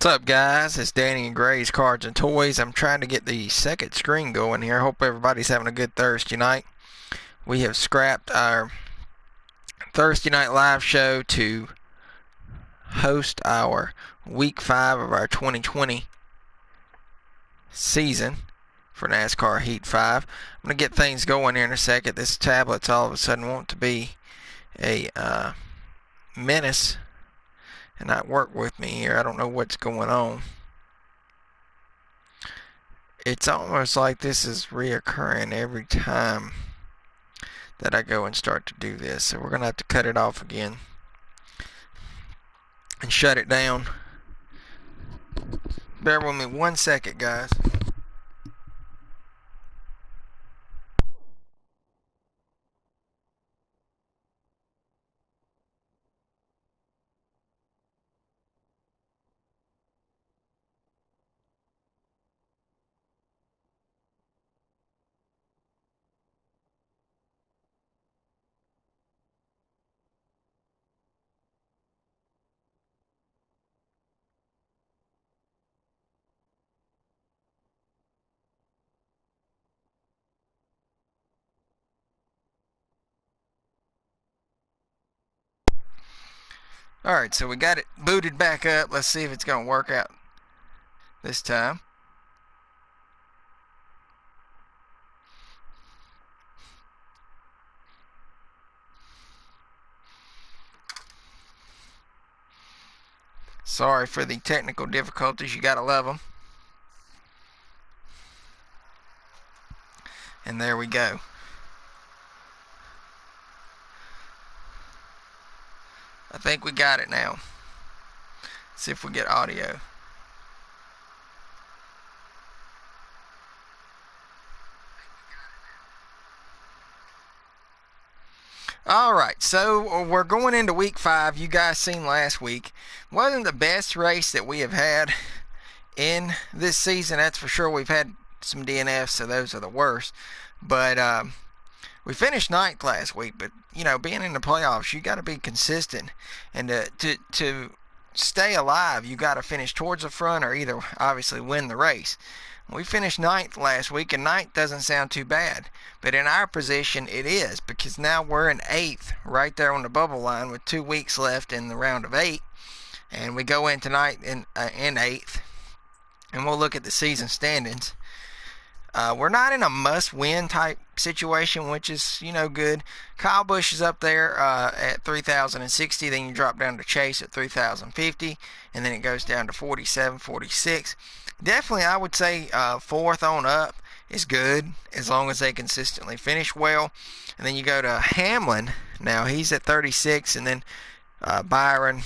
What's up, guys? It's Danny and Gray's Cards and Toys. I'm trying to get the second screen going here. Hope everybody's having a good Thursday night. We have scrapped our Thursday night live show to host our Week 5 of our 2020 season for NASCAR Heat 5. I'm going to get things going here in a second. This tablet's all of a sudden want to be a menace and not work with me here. I don't know what's going on. It's almost like this is reoccurring every time that I go and start to do this. So we're going to have to cut it off again and shut it down. Bear with me 1 second, guys. Alright, so we got it booted back up. Let's see if it's going to work out this time. Sorry for the technical difficulties. You got to love them. And there we go. I think we got it now. Let's see if we get audio. Alright, so we're going into week 5. You guys seen last week. Wasn't the best race that we have had in this season, that's for sure. We've had some DNFs, so those are the worst. But we finished 9th last week, but you know, being in the playoffs, you got to be consistent, and to stay alive, you got to finish towards the front or either obviously win the race. We finished 9th last week, and 9th doesn't sound too bad, but in our position it is, because now we're in 8th, right there on the bubble line with 2 weeks left in the round of 8, and we go in tonight in 8th, and we'll look at the season standings. We're not in a must-win type situation, which is, you know, good. Kyle Busch is up there at 3,060. Then you drop down to Chase at 3,050. And then it goes down to 47, 46. Definitely, I would say 4th on up is good, as long as they consistently finish well. And then you go to Hamlin. Now, he's at 36. And then Byron,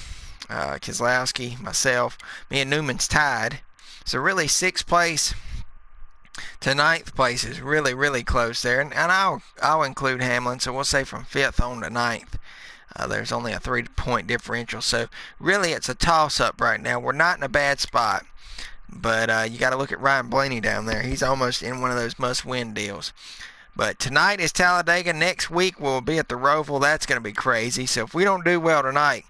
Keselowski, myself, me and Newman's tied. So really, 6th place to 9th place is really, really close there, and I'll include Hamlin, so we'll say from 5th on to 9th. There's only a 3-point differential, so really it's a toss-up right now. We're not in a bad spot, but you got to look at Ryan Blaney down there. He's almost in one of those must-win deals. But tonight is Talladega. Next week we'll be at the Roval. That's going to be crazy. So if we don't do well tonight,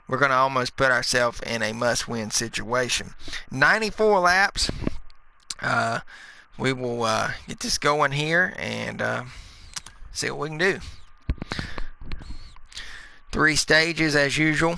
we're going to almost put ourselves in a must-win situation. 94 laps. We will get this going here and see what we can do. 3 stages as usual.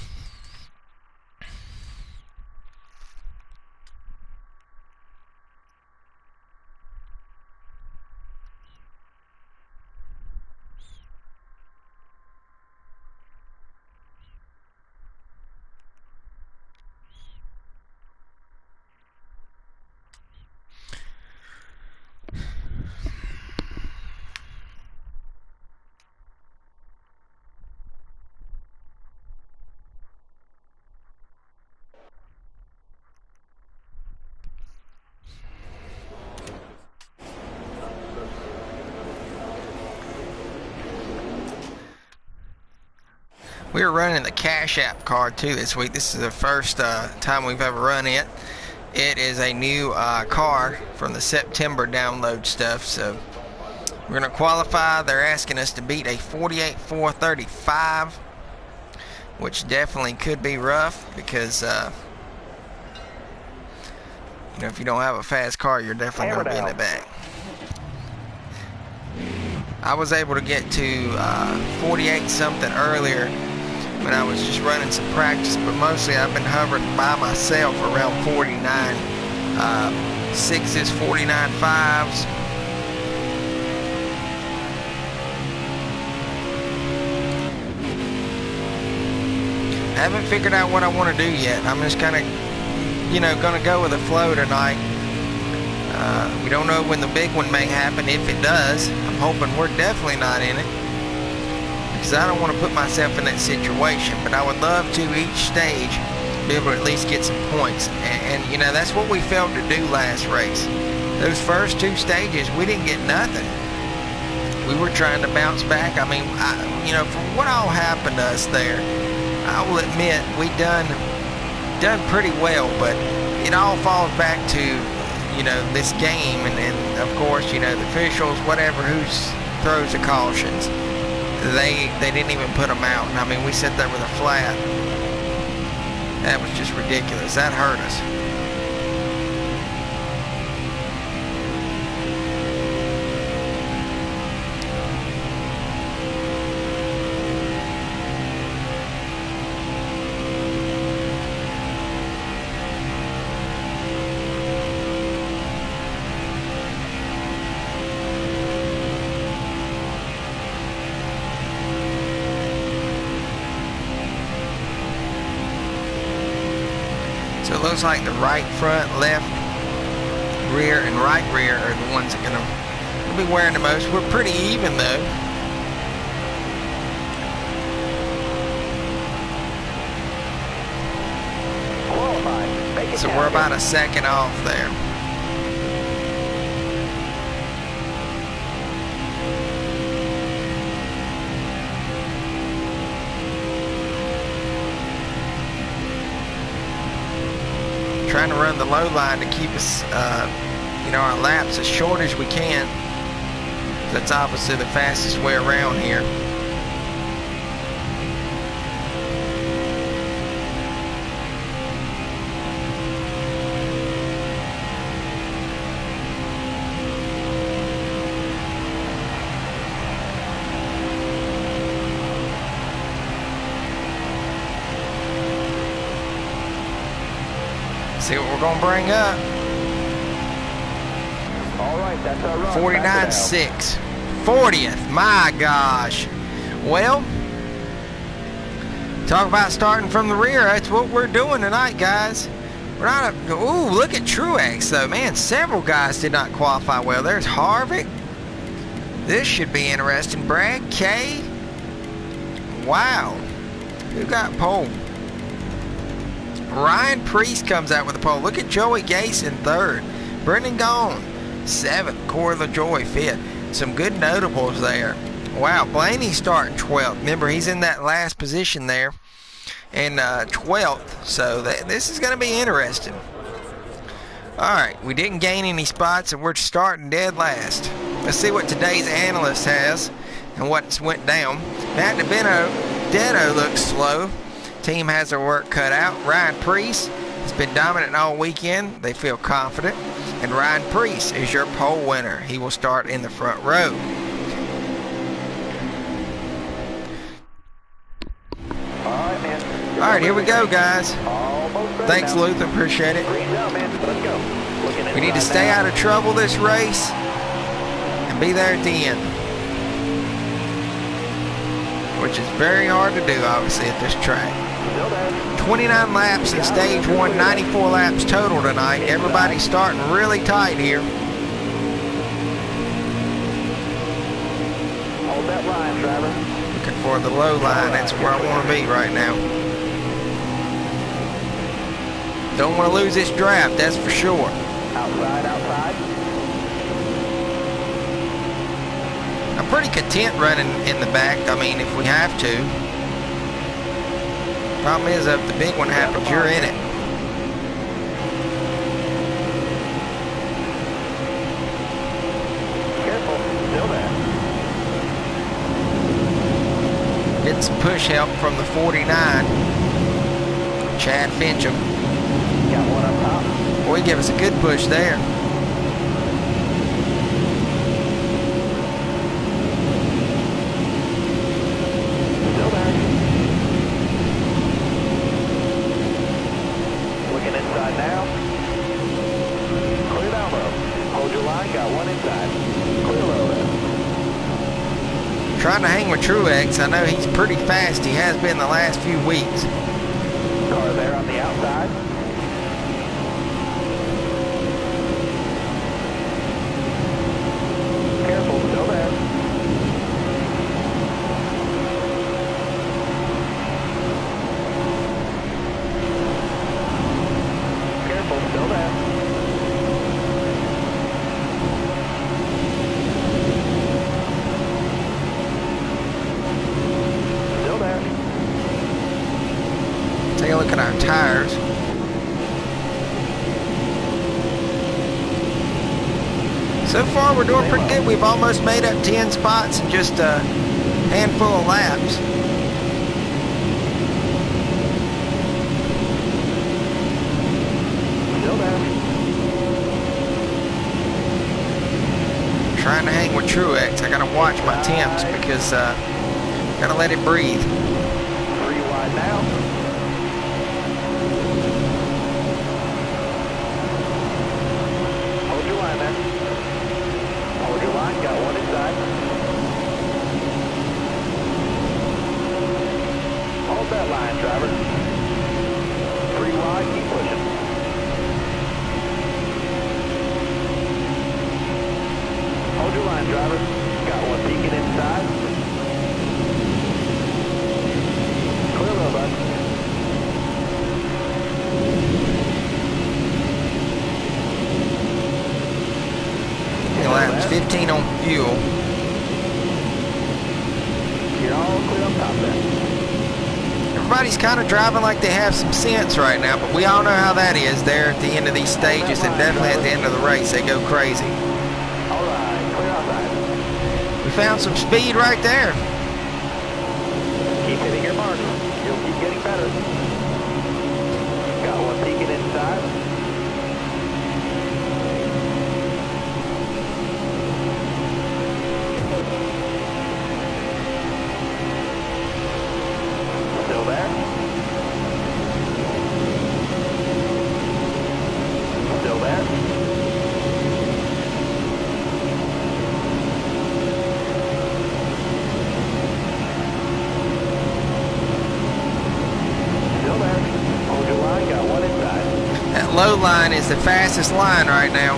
We're running the Cash App card too this week. This is the first time we've ever run it. It is a new card from the September download stuff. So we're going to qualify. They're asking us to beat a 48.435, which definitely could be rough because You know, if you don't have a fast car, you're definitely going to be in the back. I was able to get to 48 something earlier when I was just running some practice, but mostly I've been hovering by myself around 49 sixes, 49 fives. I haven't figured out what I want to do yet. I'm just kind of, you know, going to go with the flow tonight. We don't know when the big one may happen. If it does, I'm hoping we're definitely not in it, because I don't want to put myself in that situation. But I would love to each stage be able to at least get some points. And you know, that's what we failed to do last race. Those first two stages, we didn't get nothing. We were trying to bounce back. I mean, you know, for what all happened to us there, I will admit we done pretty well, but it all falls back to, you know, this game, and of course, you know, the officials, whatever, who throws the cautions, they didn't even put them out. And I mean, we sat there with a flat. That was just ridiculous. That hurt us. So it looks like the right front, left rear, and right rear are the ones that will be wearing the most. We're pretty even though. So we're about a second off there. Trying to run the low line to keep us, you know, our laps as short as we can. That's obviously the fastest way around here. See what we're going to bring up. All right, that's our run. 49.6. 40th. My gosh. Well, talk about starting from the rear. That's what we're doing tonight, guys. We're not. Ooh, look at Truex, though. Man, several guys did not qualify well. There's Harvick. This should be interesting. Brad K. Wow. Who got pole? Ryan Preece comes out with the pole. Look at Joey Gase in third. Brendan Gaughan, 7th. Corey LaJoie, 5th. Some good notables there. Wow, Blaney's starting 12th. Remember, he's in that last position there. And 12th. So this is going to be interesting. All right, we didn't gain any spots, and we're starting dead last. Let's see what today's analyst has and what went down. Matt DiBenedetto looks slow. Team has their work cut out. Ryan Preece has been dominant all weekend. They feel confident. And Ryan Preece is your pole winner. He will start in the front row. All right, here we go, guys. Thanks, Luther. Appreciate it. We need to stay out of trouble this race and be there at the end, which is very hard to do, obviously, at this track. 29 laps in stage 1, 94 laps total tonight. Everybody's starting really tight here. Hold that line, driver. Looking for the low line. That's where I want to be right now. Don't want to lose this draft, that's for sure. Outside, outside. I'm pretty content running in the back, I mean, if we have to. Problem is, if the big one happens, you're in it. Careful, still there. Getting some push help from the 49. Chad Fincham. Got one up top. Boy, he gave us a good push there. Still there. Looking inside now. Clear down low. Hold your line, got one inside. Clear low there. Trying to hang with Truex. I know he's pretty fast. He has been the last few weeks. Car there on the outside. Careful, still there. Careful, still there. Still there. Take a look at our tires. So far, we're doing pretty good. We've almost made up 10 spots in just a handful of laps. Still there. Trying to hang with Truex. I gotta watch my temps because gotta let it breathe. 3 wide now. Hold your line there. Hold your line, got one inside. Hold that line, driver. 3 wide, keep pushing. Hold your line, driver. Got one peeking inside. Clear low, bud. Laps 15 on fuel. You're all clear up top there. Everybody's kind of driving like they have some sense right now, but we all know how that is there at the end of these stages, and definitely at the end of the race, they go crazy. All right, clear outside. We found some speed right there. Keep hitting your mark. You'll keep getting better. Got one peeking inside. Still there. Still there. Still there. Hold your line, got one inside. That low line is the fastest line right now.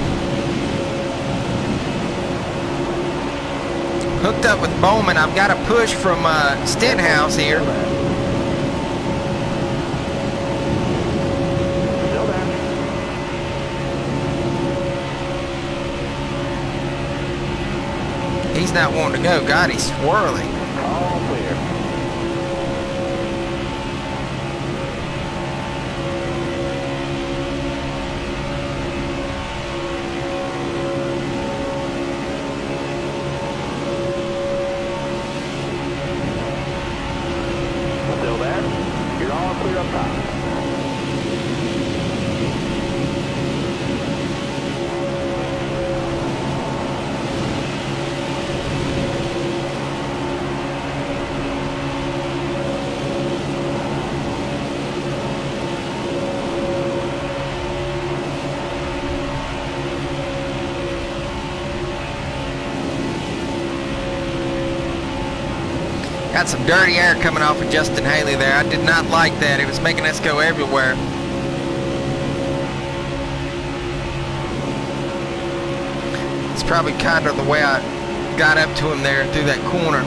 Hooked up with Bowman. I've got a push from Stenhouse here. Still there. He's not wanting to go. God, he's swirling. All clear. Still there. You're all clear up top. Got some dirty air coming off of Justin Haley there. I did not like that. It was making us go everywhere. It's probably kind of the way I got up to him there through that corner.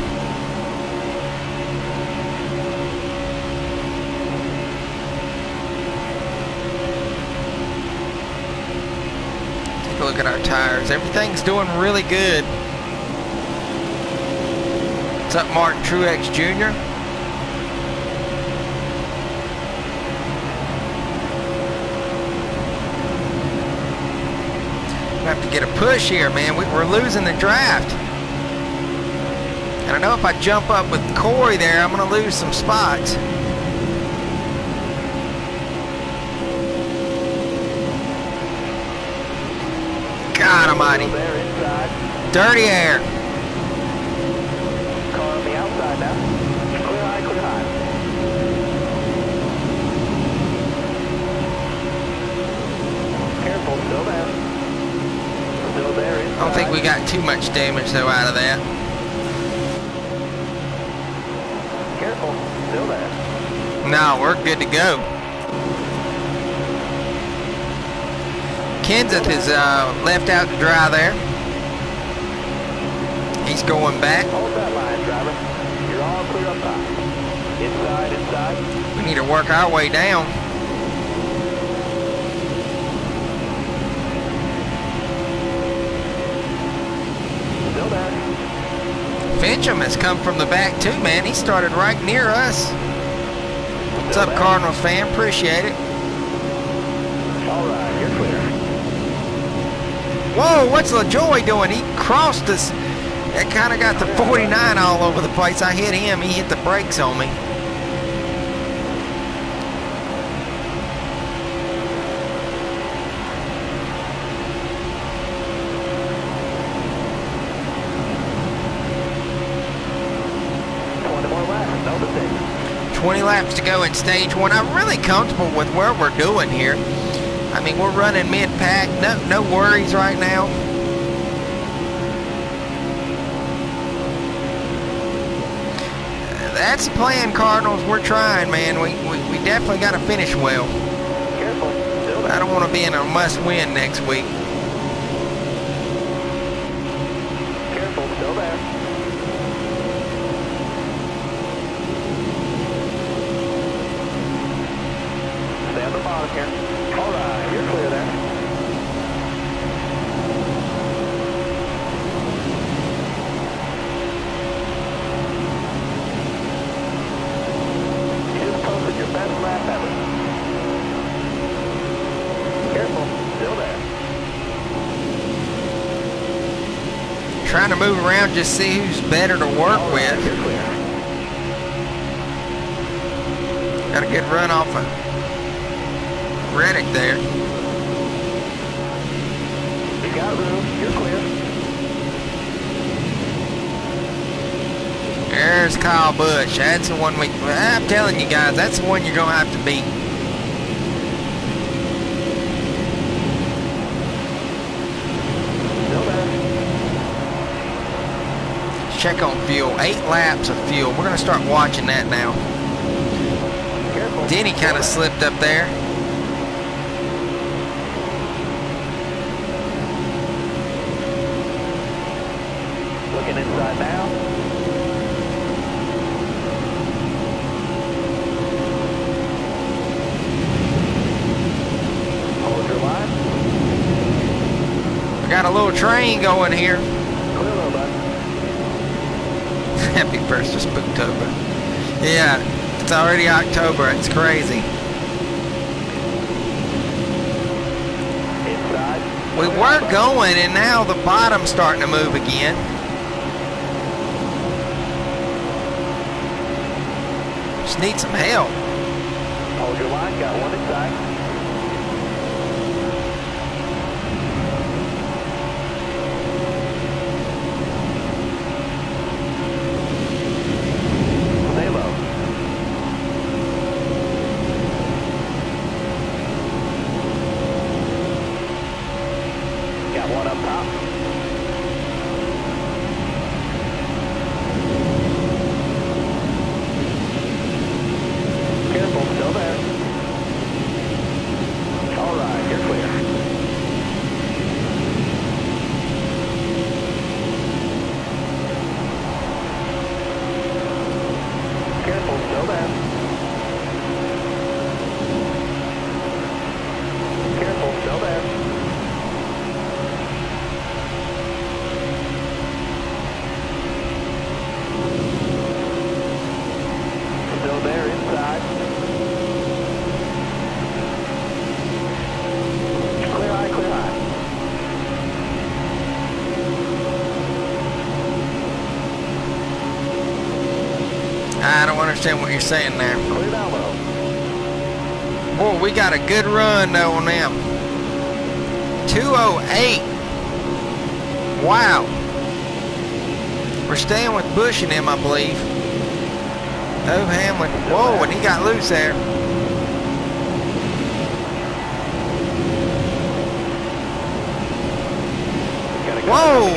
Take a look at our tires. Everything's doing really good. What's up, Martin Truex Jr.? We have to get a push here, man. We're losing the draft. And I know if I jump up with Corey there, I'm going to lose some spots. almighty. Still there inside. Dirty air. Car on the outside now. Clear high, clear high. Careful, still there. Still there inside. I don't think we got too much damage though out of that. Careful, still there. No, we're good to go. Kenseth is left out to dry there. He's going back. Hold that line, driver. You're all clear up top. Inside, inside. We need to work our way down. Still there. Fincham has come from the back too, man. He started right near us. What's up, Cardinals fan? Appreciate it. All right, you're clear. Whoa, what's LaJoy doing? He crossed us. That kind of got the 49 all over the place. I hit him. He hit the brakes on me. More laps, no mistake. 20 laps to go in stage one. I'm really comfortable with where we're doing here. I mean, we're running mid-pack. No worries right now. That's the plan, Cardinals. We're trying, man. We definitely got to finish well. Careful, still there. I don't want to be in a must-win next week. Careful, still there. Stay on the bottom here. All right, you're clear there. You just posted your best lap ever. Careful, still there. Trying to move around, just see who's better to work All right, with. you're clear. Got a good run off of Reddick there. You got room, you're clear. There's Kyle Busch. That's the one I'm telling you guys, that's the one you're going to have to beat. Still there. Check on fuel. 8 laps of fuel. We're going to start watching that now. Careful. Denny kind of slipped up there. Looking inside now. Hold your line. We got a little train going here. Clear low, bud. Happy 1st of Spooktober. Yeah, it's already October. It's crazy. Inside. We were going, and now the bottom's starting to move again. Just need some help. Hold your line. Got one inside. Stay low. Got one up top. Careful, still there. All right, you're clear. Careful, still there. Careful, still there. Still there inside. Clear high, clear high. I don't understand what you're saying there. Clear down low. Boy, we got a good run though on them. 208. Wow. We're staying with Bush and him, I believe. Oh, Hamlin. Whoa, and he got loose there. Whoa!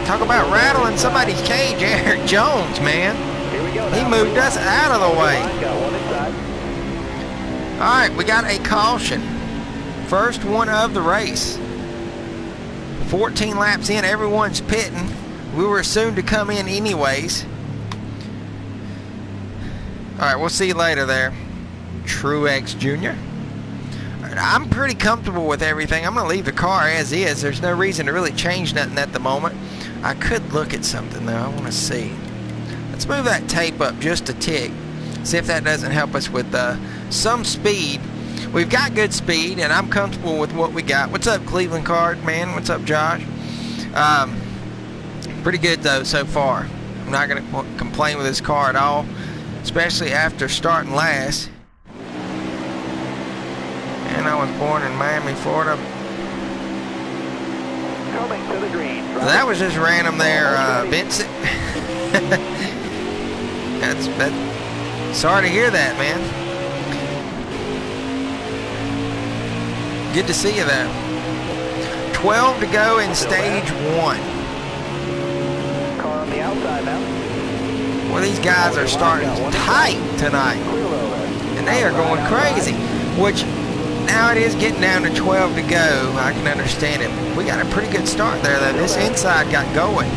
Talk about rattling somebody's cage. Eric Jones, man. He moved us out of the way. Alright, we got a caution. First one of the race. 14 laps in, everyone's pitting. We were soon to come in anyways. Alright, we'll see you later there, Truex Jr. I'm pretty comfortable with everything. I'm going to leave the car as is. There's no reason to really change nothing at the moment. I could look at something though. I want to see. Let's move that tape up just a tick. See if that doesn't help us with some speed. We've got good speed, and I'm comfortable with what we got. What's up, Cleveland Card, man? What's up, Josh? Pretty good, though, so far. I'm not going to complain with this car at all, especially after starting last. And I was born in Miami, Florida. Coming to the green. That was just random there, Vincent. That's sorry to hear that, man. Good to see you though. 12 to go in stage 1. Car on the outside now. Well, these guys are starting tight tonight, and they are going crazy. Which now it is getting down to 12 to go. I can understand it. We got a pretty good start there though. This inside got going.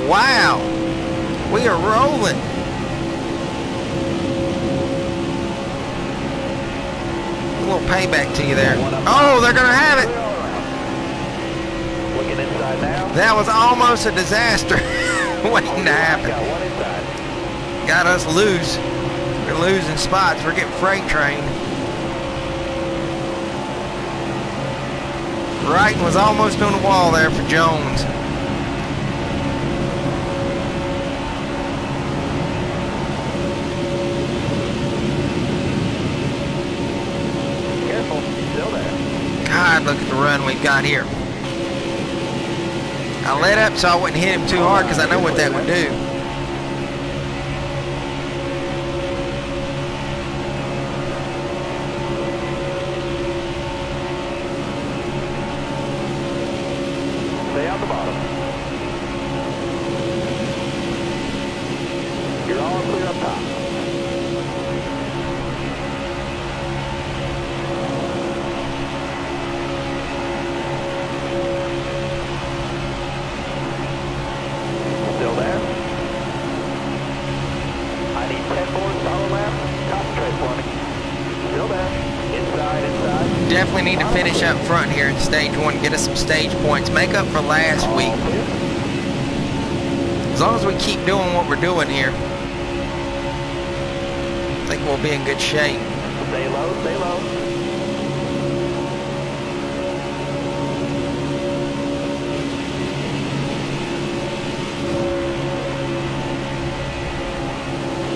Wow, we are rolling. A little payback to you there. Oh, they're gonna have it. Looking inside now. That was almost a disaster waiting to happen. Got us loose. We're losing spots. We're getting freight trained. Wright was almost on the wall there for Jones. God, look at the run we've got here. I let up so I wouldn't hit him too hard because I know what that would do. Stay on the bottom. You're all clear up top. Still there? I need 10 more solid laps. Concentrate for me. Still there. Inside, inside. Definitely need to finish up front here in stage 1. Get us some stage points. Make up for last week. As long as we keep doing what we're doing here, I think we'll be in good shape. Stay low, stay low.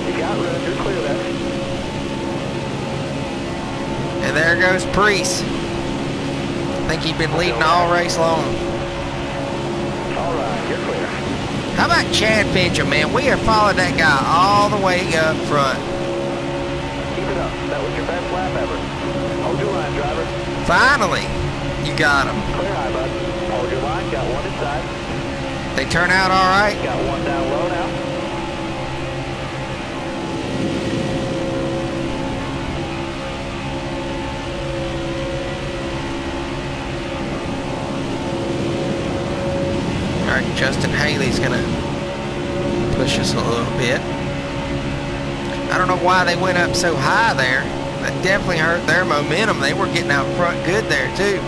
You got room, you're clear there. And there goes Priest. I think he's been leading all race long. All right, you're clear. How about Chad Pincham, man? We have followed that guy all the way up front. Keep it up. That was your best lap ever. Hold your line, driver. Finally, you got him. Clear high, bud. Hold your line. Got one inside. They turn out all right. Got one down low now. All right, Justin Haley's gonna push us a little bit. I don't know why they went up so high there. That definitely hurt their momentum. They were getting out front good there too.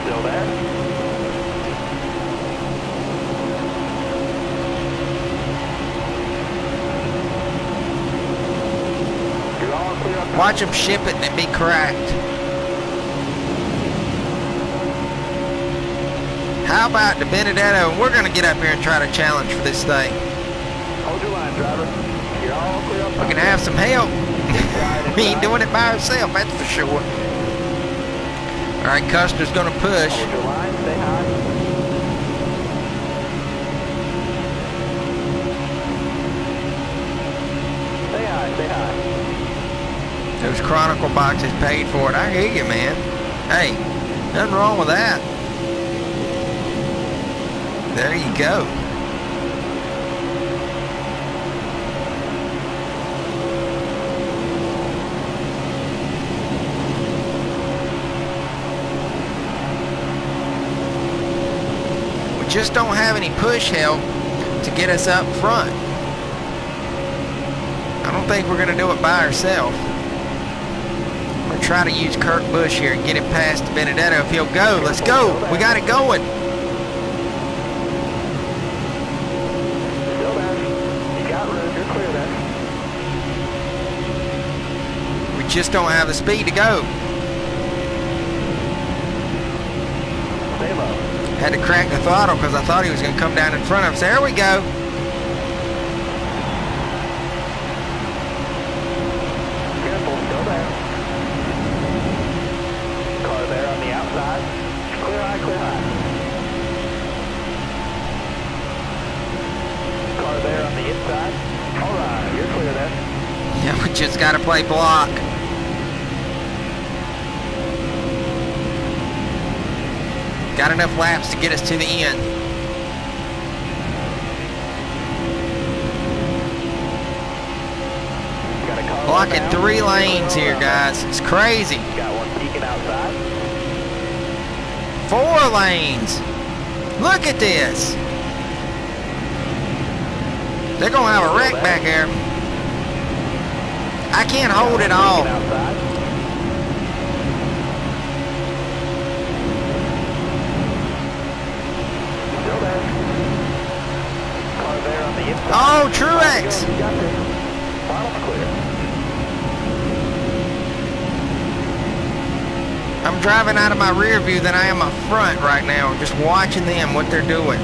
Still there. You're all clear up. Watch them ship it and it be cracked. How about the Benedetto? And we're going to get up here and try to challenge for this thing. Hold your line, driver. You're all clear up. We can have some help. We ain't doing it by ourselves, that's for sure. All right, Custer's going to push. Hold your line, stay high. Stay high, stay high. Those Chronicle boxes paid for it. I hear you, man. Hey, nothing wrong with that. There you go. We just don't have any push help to get us up front. I don't think we're going to do it by ourselves. We're going to try to use Kurt Busch here and get it past Benedetto if he'll go. Let's go. We got it going. Still there. You got room, you're clear there. We just don't have the speed to go. Stay low. Had to crack the throttle because I thought he was going to come down in front of us. There we go. Careful, still there. Car there on the outside. Clear high, clear high. Car there on the inside. All right, you're clear there. Yeah, we just got to play block. Got enough laps to get us to the end. Got a car Blocking down. 3 lanes here, guys. It's crazy. Got one peeking outside. 4 lanes. Look at this. They're going to have a wreck back here. I can't hold it all. Peeking outside. Still there. Car there on the inside. Oh, Truex. You got this. Final's clear. I'm driving out of my rear view than I am my front right now. Just watching them, what they're doing.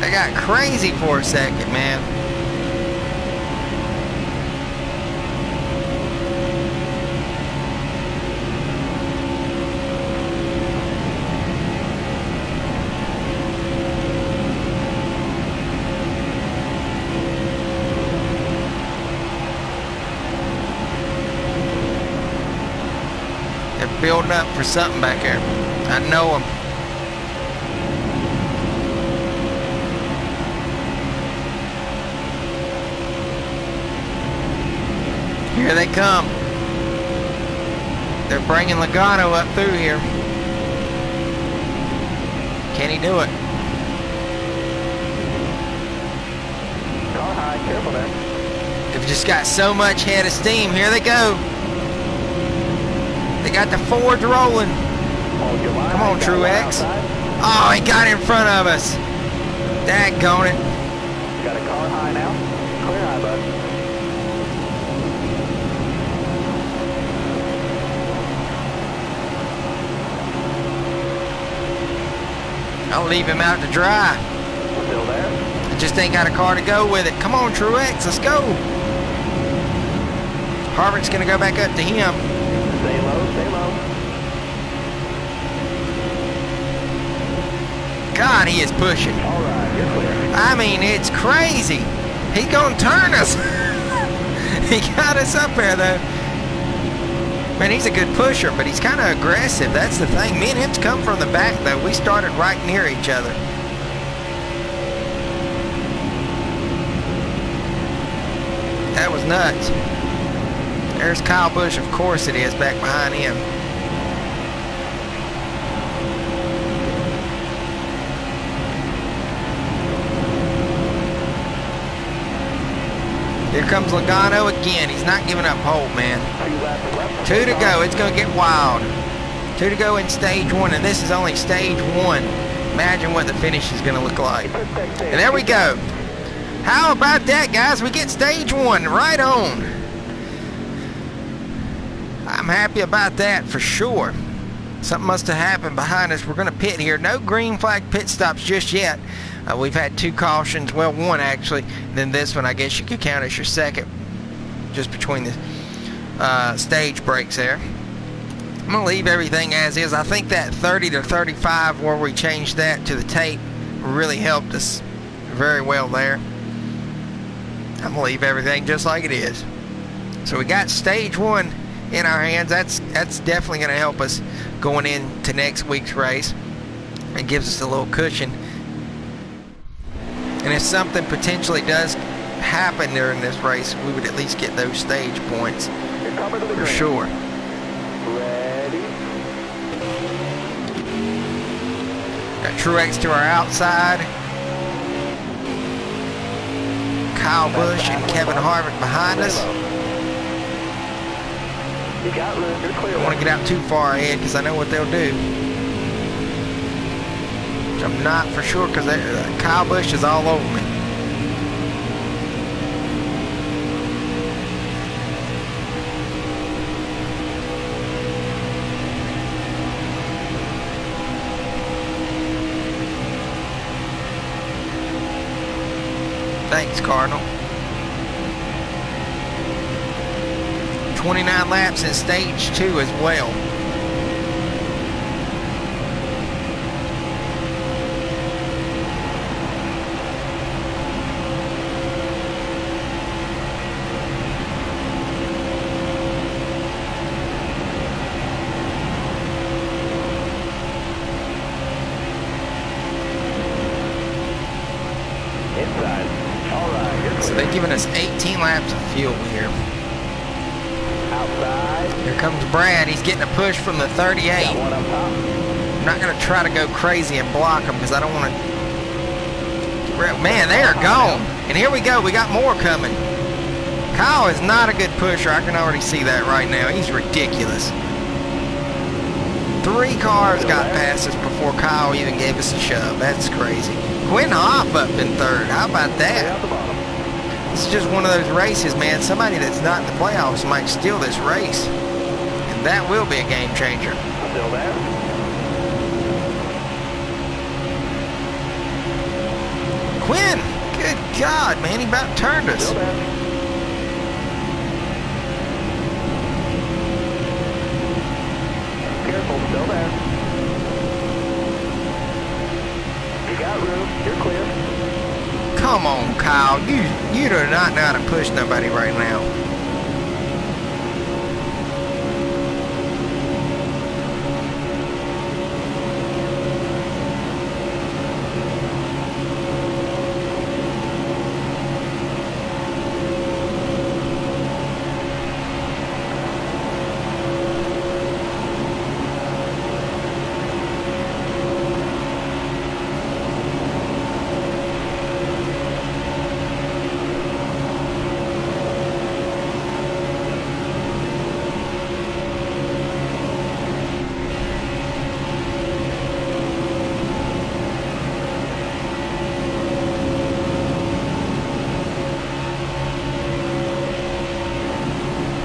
They got crazy for a second, man. They're building up for something back here. I know them. Here they come. They're bringing Logano up through here. Can he do it? Car high, careful there. They've just got so much head of steam. Here they go. They got the Fords rolling. Hold your line. Come on, Got one Truex. outside. Oh, he got in front of us. Daggone it. Got a car high now. Clear high, bud. I'll leave him out to dry. Still there. I just ain't got a car to go with it. Come on, Truex, let's go. Harvick's going to go back up to him. Stay low, stay low. God, he is pushing. All right, you're clear. I mean, it's crazy. He's going to turn us. He got us up there, though. Man, he's a good pusher, but he's kind of aggressive. That's the thing. Me and him's come from the back, though. We started right near each other. That was nuts. There's Kyle Busch. Of course it is, back behind him. Here comes Logano again. He's not giving up hope, man. 2 laps left. 2 to go. It's going to get wild. 2 to go in stage 1, and this is only stage 1. Imagine what the finish is going to look like. And there we go. How about that, guys? We get stage 1 right on. I'm happy about that for sure. Something must have happened behind us. We're going to pit here. No green flag pit stops just yet. We've had 2 cautions. Well, 1 actually. Then this one, I guess you could count as your second. Just between the stage brakes there. I'm going to leave everything as is. I think that 30 to 35 where we changed that to the tape really helped us very well there. I'm going to leave everything just like it is. So we got stage 1 in our hands. That's definitely going to help us going into next week's race. It gives us a little cushion. And if something potentially does happen during this race, we would at least get those stage points for sure. Ready? Got Truex to our outside. Kyle Busch and Kevin Harvick behind us. You got room. You're clear. Don't want to get out too far ahead because I know what they'll do. Which I'm not for sure because Kyle Busch is all over me. Thanks, Cardinal. 29 laps in stage 2 as well. Inside. All right. You're So clear. they've given us 18 laps of fuel here. Outside. Here comes Brad. He's getting a push from the 38. Got one up top. I'm not going to try to go crazy and block them because I don't want to. Man, they are gone. And here we go. We got more coming. Kyle is not a good pusher. I can already see that right now. He's ridiculous. 3 cars got past us before Kyle even gave us a shove. That's crazy. Quinn Hoff up in 3rd. How about Way that? out the bottom. It's just one of those races, man. Somebody that's not in the playoffs might steal this race. And that will be a game changer. Still there. Quinn! Good God, man. He about turned us. Still there. Careful. Still there. You got room. You're clear. Come on, Kyle. You do not know how to push nobody right now.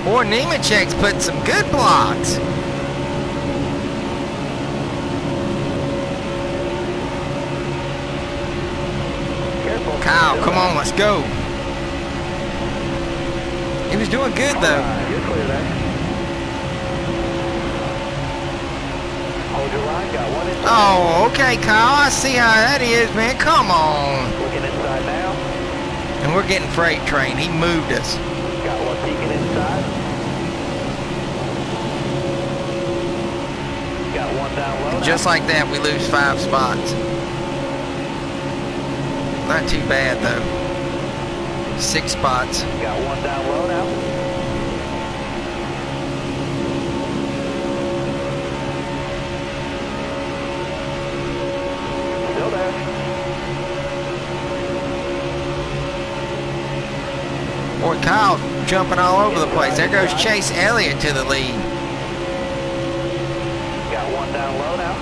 Boy, Nemechek's putting some good blocks. Careful. Kyle, Still come there. on, let's go. He was doing good, All though. right, you're clear there. Hold your line. Got one inside. Oh, okay, Kyle. I see how that is, man. Come on. Looking inside now. And we're getting freight train. He moved us. Got one peeking inside. Got one down low. And just like that, we lose 5 spots. Not too bad, though. 6 spots. Got one down low now. Still there. Boy, Kyle jumping all over the place. There goes Chase Elliott to the lead. Got one down low now.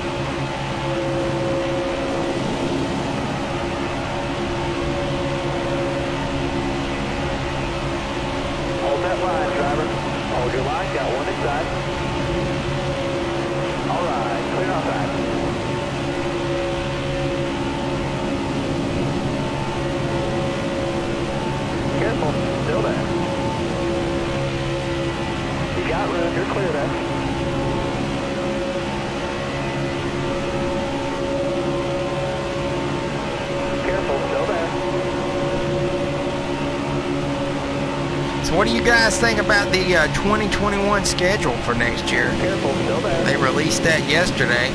Hold that line, driver. Hold your line. Got one inside. All right, clear outside. Careful, still there. clear there. Careful, still there. So what do you guys think about the 2021 schedule for next year? Careful, still there. They released that yesterday.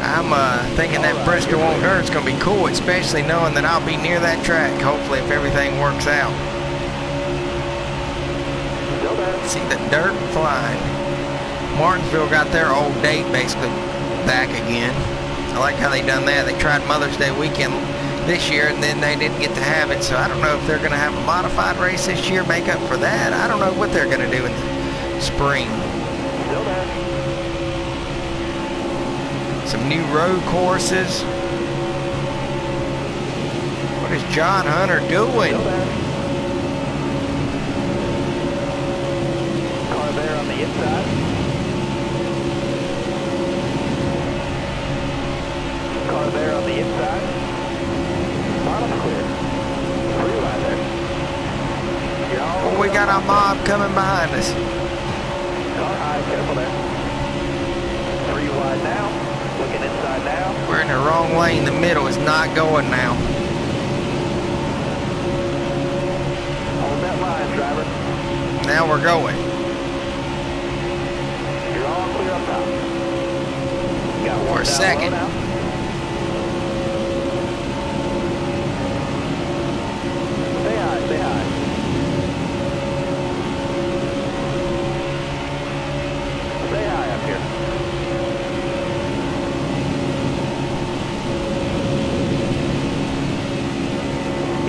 I'm thinking that Bristol on Dirt's going to be cool, especially knowing that I'll be near that track, hopefully, if everything works out. Still there. See the dirt flying. Martinsville got their old date basically back again. I like how they done that. They tried Mother's Day weekend this year, and then they didn't get to have it, so I don't know if they're going to have a modified race this year, make up for that. I don't know what they're going to do in the spring. Still there. Some new road courses. What is John Hunter doing? Still there. Car there on the inside. Car there on the inside. Bottom clear. Free line there. You're all Oh, we got our mob coming behind us. car high, careful there. 3 wide now. Looking inside now. We're in the wrong lane. The middle is not going now. Hold that line, driver. Now we're going. You're all clear up top. Got For one a down second. low now. Stay high, stay high. Stay high up here.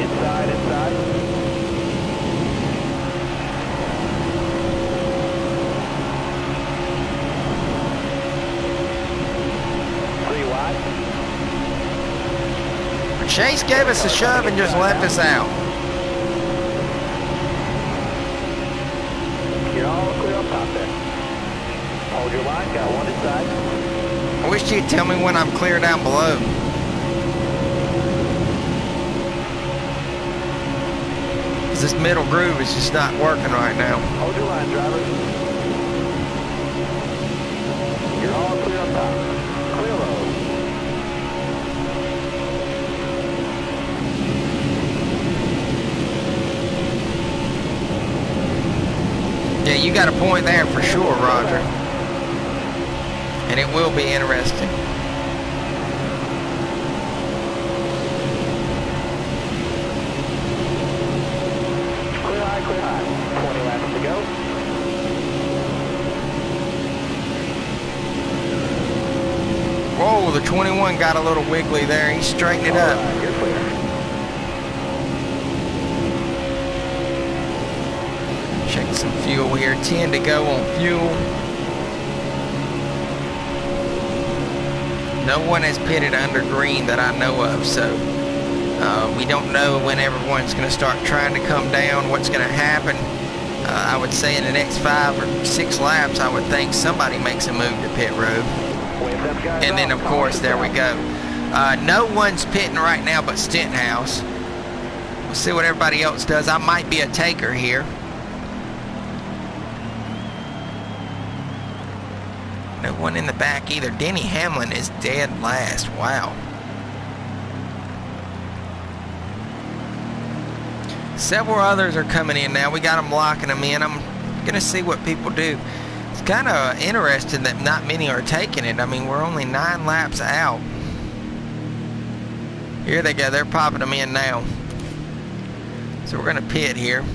Inside, inside. Three wide. Chase gave us a shove and just left us out. You're all clear up top there. Hold your line, got one inside. I wish you'd tell me when I'm clear down below. This middle groove is just not working right now. Hold your line, driver. You're all clear up top. Clear low. Yeah, you got a point there for sure, Roger. And it will be interesting. Clear high, clear high. 20 laps to go. Whoa, the 21 got a little wiggly there. He straightened it up. All right, you're clear. Check some fuel here. 10 to go on fuel. No one has pitted under green that I know of, so we don't know when everyone's going to start trying to come down, what's going to happen. I would say in the next 5 or 6 laps, I would think somebody makes a move to pit road. And then, of course, there we go. No one's pitting right now but Stenhouse. We'll see what everybody else does. I might be a taker here. No one in the back either. Denny Hamlin is dead last. Wow. Several others are coming in now. We got them locking them in. I'm going to see what people do. It's kind of interesting that not many are taking it. I mean, we're only 9 laps out. Here they go. They're popping them in now. So we're going to pit here.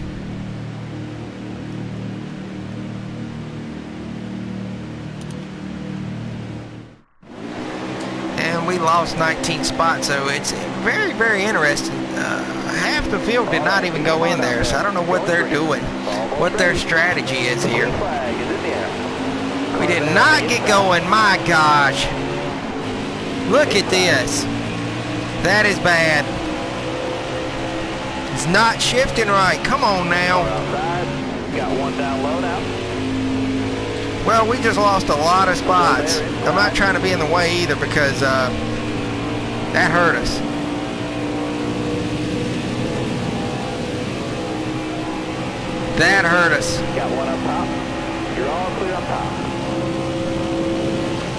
And we lost 19 spots, so it's very, very interesting. Half the field did not even go in there, so I don't know what they're doing, what their strategy is here. We did not get going, my gosh. Look at this. That is bad. It's not shifting right. Come on now. Got one down low now. Well, we just lost a lot of spots. I'm not trying to be in the way either because that hurt us. That hurt us. Got one up top. You're all clear up top.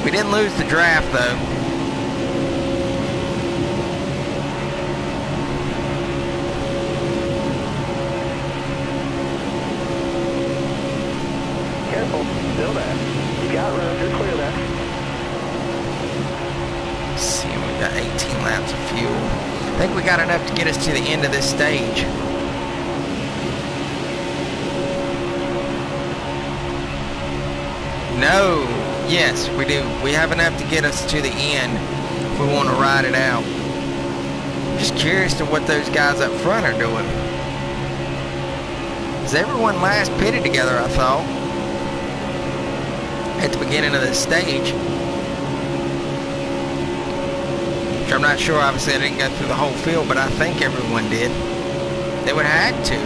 We didn't lose the draft, though. Careful, still there. You got room, you're clear there. Let's see, we got 18 laps of fuel. I think we got enough to get us to the end of this stage. No, yes, we do. We have enough to get us to the end if we want to ride it out. I'm just curious to what those guys up front are doing. Because everyone last pitted together, I thought, at the beginning of this stage. Which I'm not sure, obviously I didn't go through the whole field, but I think everyone did. They would have had to.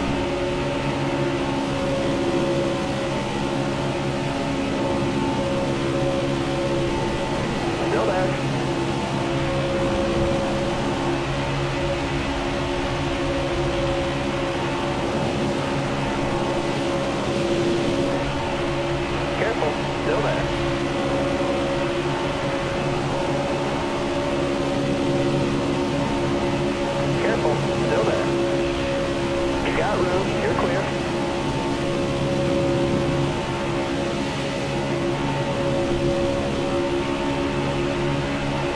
Still there. Careful, still there. Careful, still there. You got room, you're clear.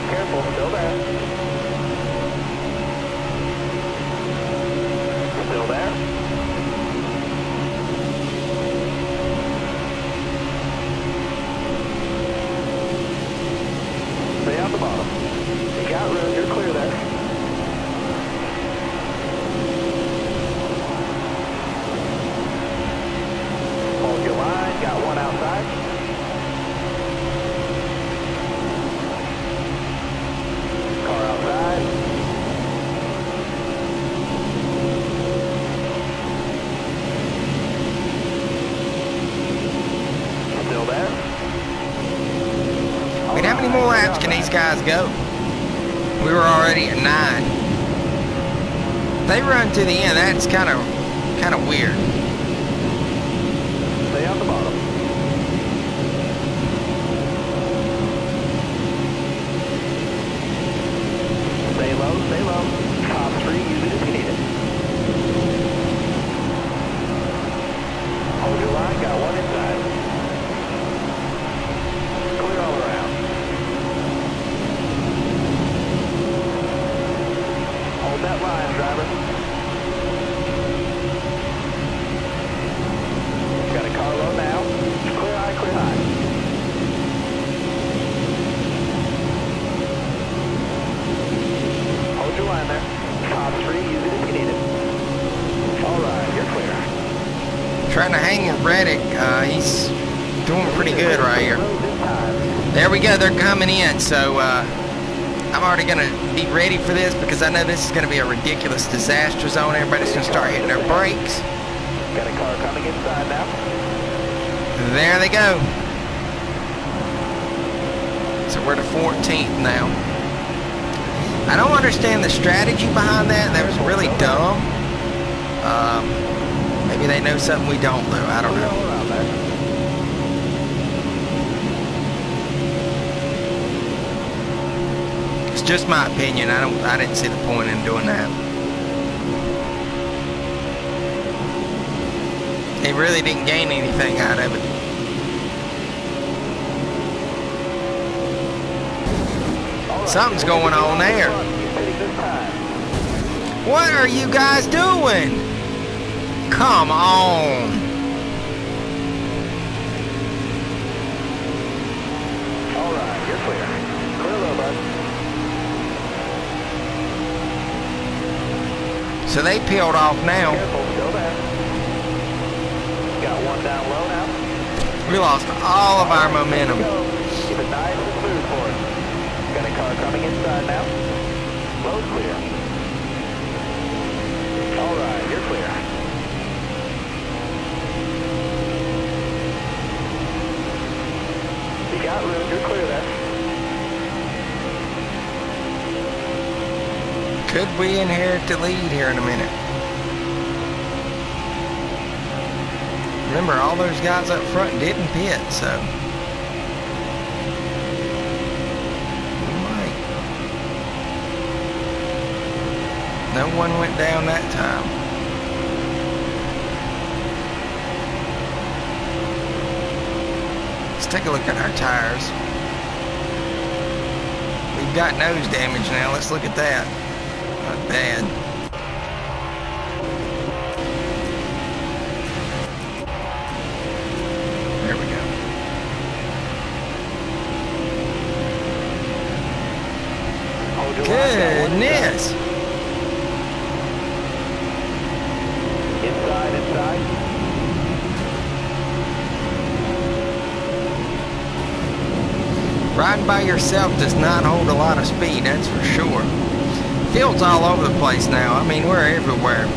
Careful, still there. Still there. Stay out the bottom. You got room, you're clear there. Hold your line, got one outside. Car outside. Still there. I mean, how many more laps can these guys go? We were already at 9. If they run to the end, that's kind of weird. Stay on the bottom. Stay low, stay low. Top 3, use it if you need it. Hold your line, got one inside. Clear all around. Hold that line, driver. Got a car low now. Clear high, clear high. Hold your line there. Top 3, use it if you need it. All right, you're clear. Trying to hang with Reddick. He's doing pretty good right here. There we go. They're coming in. So I'm already going to be ready for this because I know this is going to be a ridiculous disaster zone. Everybody's going to start hitting their brakes. Got a car coming inside now. There they go. So we're to 14th now. I don't understand the strategy behind that. That was really dumb. Maybe they know something we don't though. I don't know. It's just my opinion. I didn't see the point in doing that. They really didn't gain anything out of it. Something's going on there. What are you guys doing? Come on. All right, you're clear. Clear low, bud. So they peeled off now. Careful, still there. Got one down low now. We lost all of our momentum. Keep it nice and smooth for us. Got a car coming inside now. Low's clear. All right, you're clear. You got room, you're clear there. Could we inherit the lead here in a minute? Remember, all those guys up front didn't pit, so we might. No one went down that time. Let's take a look at our tires. We've got nose damage now. Let's look at that. Not bad. There we go. Goodness. Inside. Riding by yourself does not hold a lot of speed, that's for sure. Field's all over the place now. I mean, we're everywhere.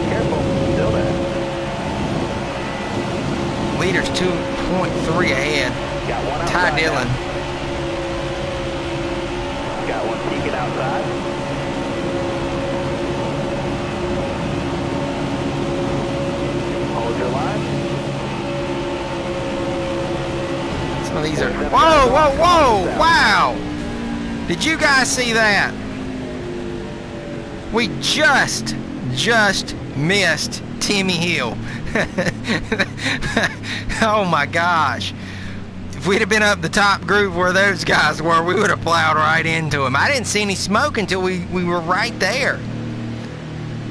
Careful, still there. Leader's 2.3 ahead. Got one outside. Ty Dillon. Got one peeking outside. Hold your line. Some of these are. Whoa, whoa, whoa! Wow! Did you guys see that? We just missed Timmy Hill. Oh my gosh. If we'd have been up the top groove where those guys were, we would have plowed right into him. I didn't see any smoke until we were right there.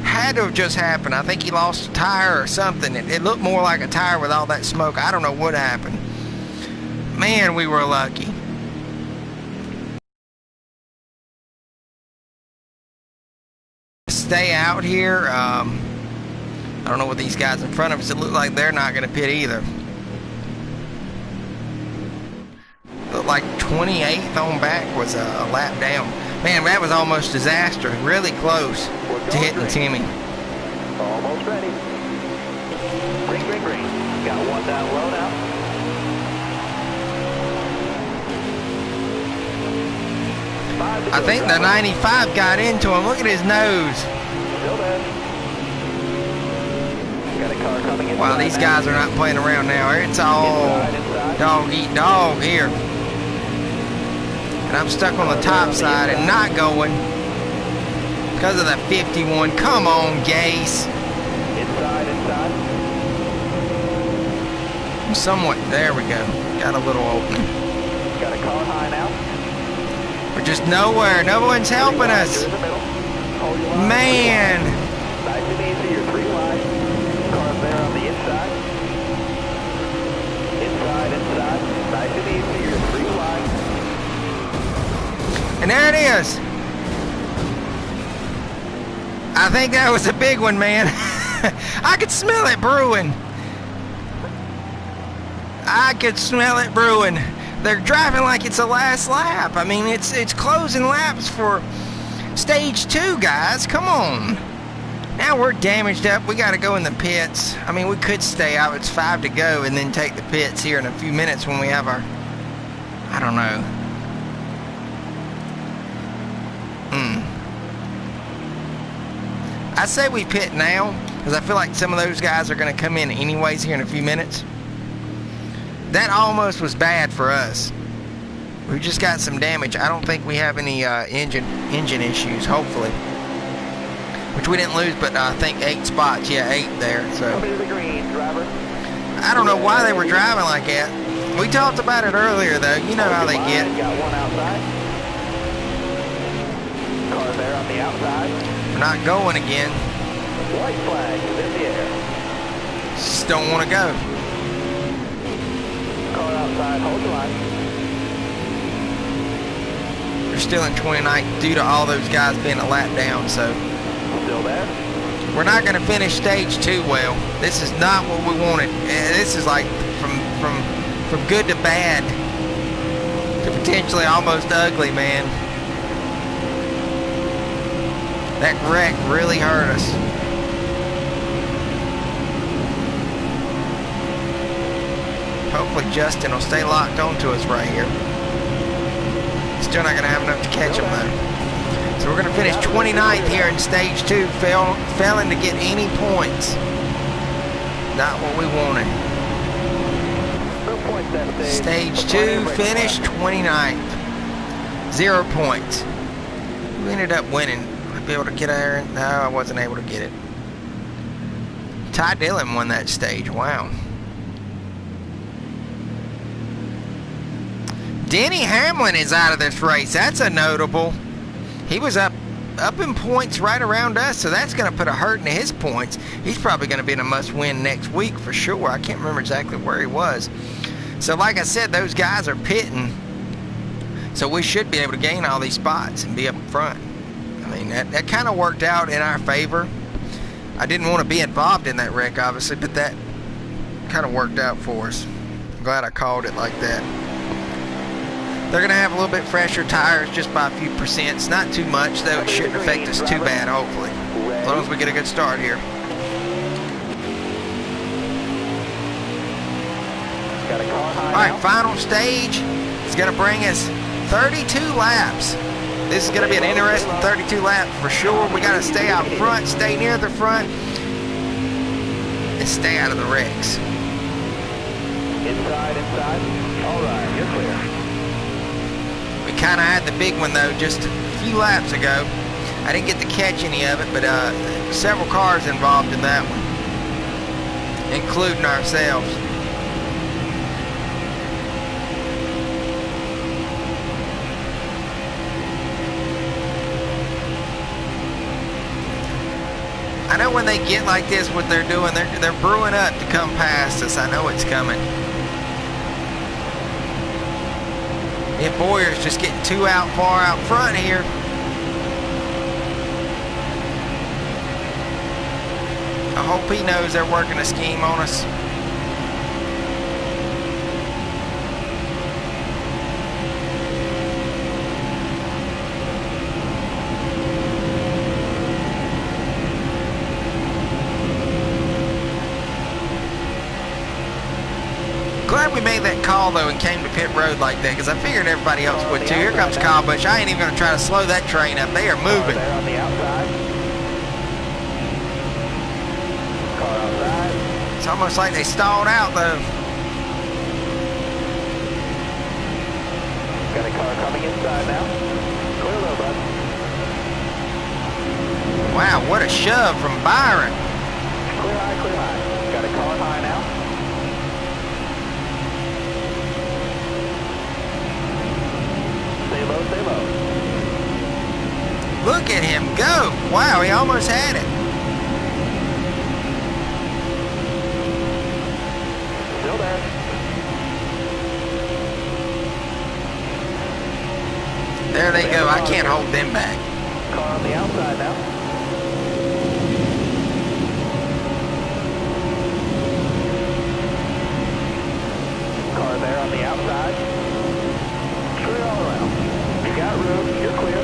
Had to have just happened. I think he lost a tire or something. It looked more like a tire with all that smoke. I don't know what happened. Man, we were lucky. Stay out here. I don't know what these guys in front of us, it looked like they're not going to pit either. Looked like 28th on back was a lap down. Man, that was almost disaster. Really close to hitting Timmy. Almost ready. Green. Got one down low now. I think the 95 got into him. Look at his nose. Still there. Got a car coming in. Wow, these guys are not playing around now. It's all dog eat dog here. And I'm stuck on the top side and not going because of the 51. Come on, Gase. Inside. Somewhat. There we go. Got a little opening. Got a car high now. We're just nowhere. No one's helping us. Man. Nice and easy. You're 3 wide. Car's there on the inside. Inside. Nice and easy. You're 3 wide. And there it is. I think that was a big one, man. I could smell it brewing. They're driving like it's the last lap. I mean, it's closing laps for stage 2, guys. Come on. Now we're damaged up. We got to go in the pits. I mean, we could stay out. It's 5 to go and then take the pits here in a few minutes when we have our, I don't know. I say we pit now because I feel like some of those guys are going to come in anyways here in a few minutes. That almost was bad for us. We just got some damage. I don't think we have any engine issues, hopefully. Which we didn't lose, but I think 8 spots. Yeah, 8 there. So Come into the green, driver. I don't know why they were driving like that. We talked about it earlier, though. You know how they get. Got one outside. Car there on the outside. We're not going again. White flag is in the air. Just don't want to go. Car outside, hold the line. They're still in 29th due to all those guys being a lap down, so Still there. we're not going to finish stage 2 well. This is not what we wanted. This is like from good to bad to potentially almost ugly, man. That wreck really hurt us. Hopefully Justin will stay locked onto us right here. Still not going to have enough to catch him though. So we're going to finish 29th here in stage 2, failing to get any points. Not what we wanted. No points that stage. Stage 2 finished 29th. 0 points. We ended up winning. I'd be able to get there. No, I wasn't able to get it. Ty Dillon won that stage. Wow. Denny Hamlin is out of this race. That's a notable. He was up in points right around us, so that's going to put a hurt into his points. He's probably going to be in a must-win next week for sure. I can't remember exactly where he was. So like I said, those guys are pitting, so we should be able to gain all these spots and be up front. I mean, that kind of worked out in our favor. I didn't want to be involved in that wreck, obviously, but that kind of worked out for us. I'm glad I called it like that. They're going to have a little bit fresher tires just by a few percent. It's not too much, though. It shouldn't affect us too bad, hopefully. As long as we get a good start here. All right, final stage is going to bring us 32 laps. This is going to be an interesting 32 laps for sure. We got to stay out front, stay near the front, and stay out of the wrecks. Inside. All right, you're clear. We kind of had the big one, though, just a few laps ago. I didn't get to catch any of it, but several cars involved in that one, including ourselves. I know when they get like this, what they're doing, they're brewing up to come past us. I know it's coming. And Boyer's just getting too far out front here. I hope he knows they're working a scheme on us. Glad we made that call, though, and came to pit road like that, because I figured everybody else would, too. Here comes Kyle Busch. I ain't even going to try to slow that train up. They are moving. Car on the outside. Car outside. It's almost like they stalled out, though. Got a car coming inside now. Clear low, bud. Wow, what a shove from Byron. Clear high. Got a car high now. Stay low. Look at him go. Wow, he almost had it. Still there. There they go. I can't hold them back. Car on the outside now. Car there on the outside. Clear all around. You got room. You're clear.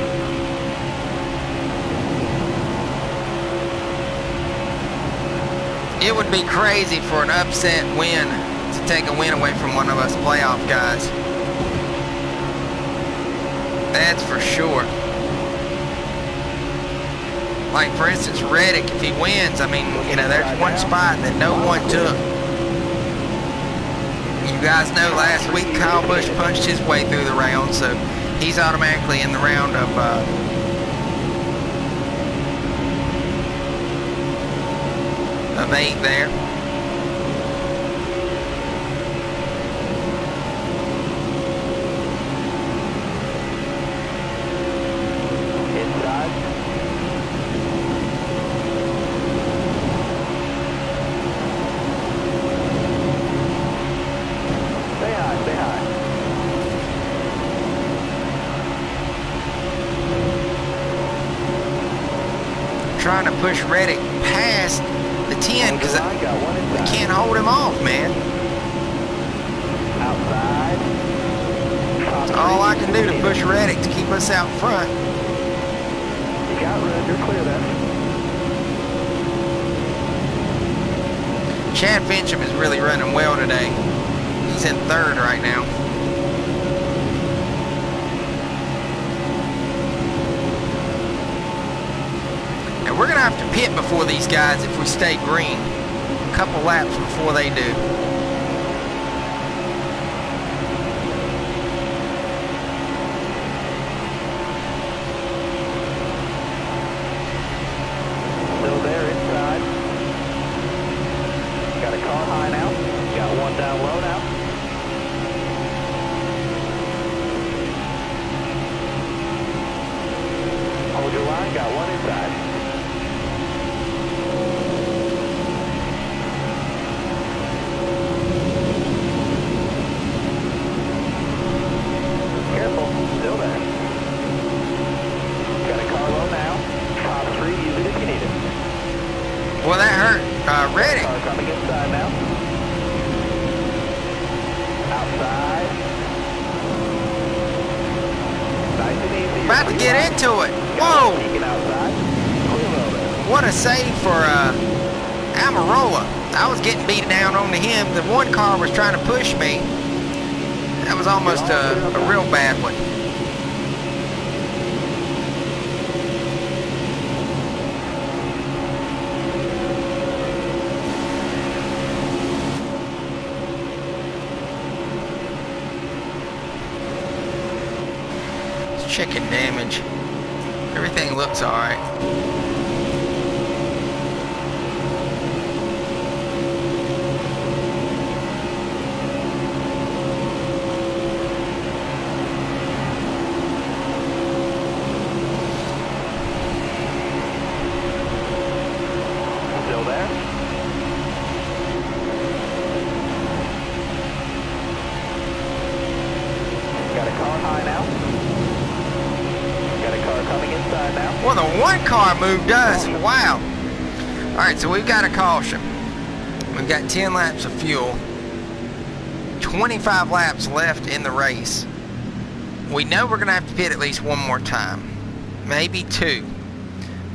It would be crazy for an upset win to take a win away from one of us playoff guys. That's for sure. Like, for instance, Reddick, if he wins, I mean, you know, there's one spot that no one took. You guys know last week Kyle Busch punched his way through the round, so he's automatically in the round of 8 there. Inside. Stay high. Trying to push Reddick past the 10 because we can't hold him off, man. Outside. That's all I can do to push Reddick to keep us out front. You got room. You're clear there. Chad Fincham is really running well today. He's in 3rd right now. We're going to have to pit before these guys if we stay green. couple laps before they do. Still there inside. Got a car high now. Got one down low now. Hold your line. Got one inside. Careful. Still there. Got a car low now. Top three. Use it if you need it. Well, that hurt Reddick. Car coming inside now. Outside. Nice and easy. About to get into it. Whoa! Peeking outside. Clear low there. What a save for Amarola. I was getting beat down onto him. The one car was trying to push me. That was almost a real bad one. It's chicken damage. Everything looks all right. Still there? Got a car high now. Got a car coming inside now. Well, the one car moved us. Wow. All right, so we've got a caution. We've got 10 laps of fuel. 25 laps left in the race. We know we're going to have to pit at least one more time. Maybe two.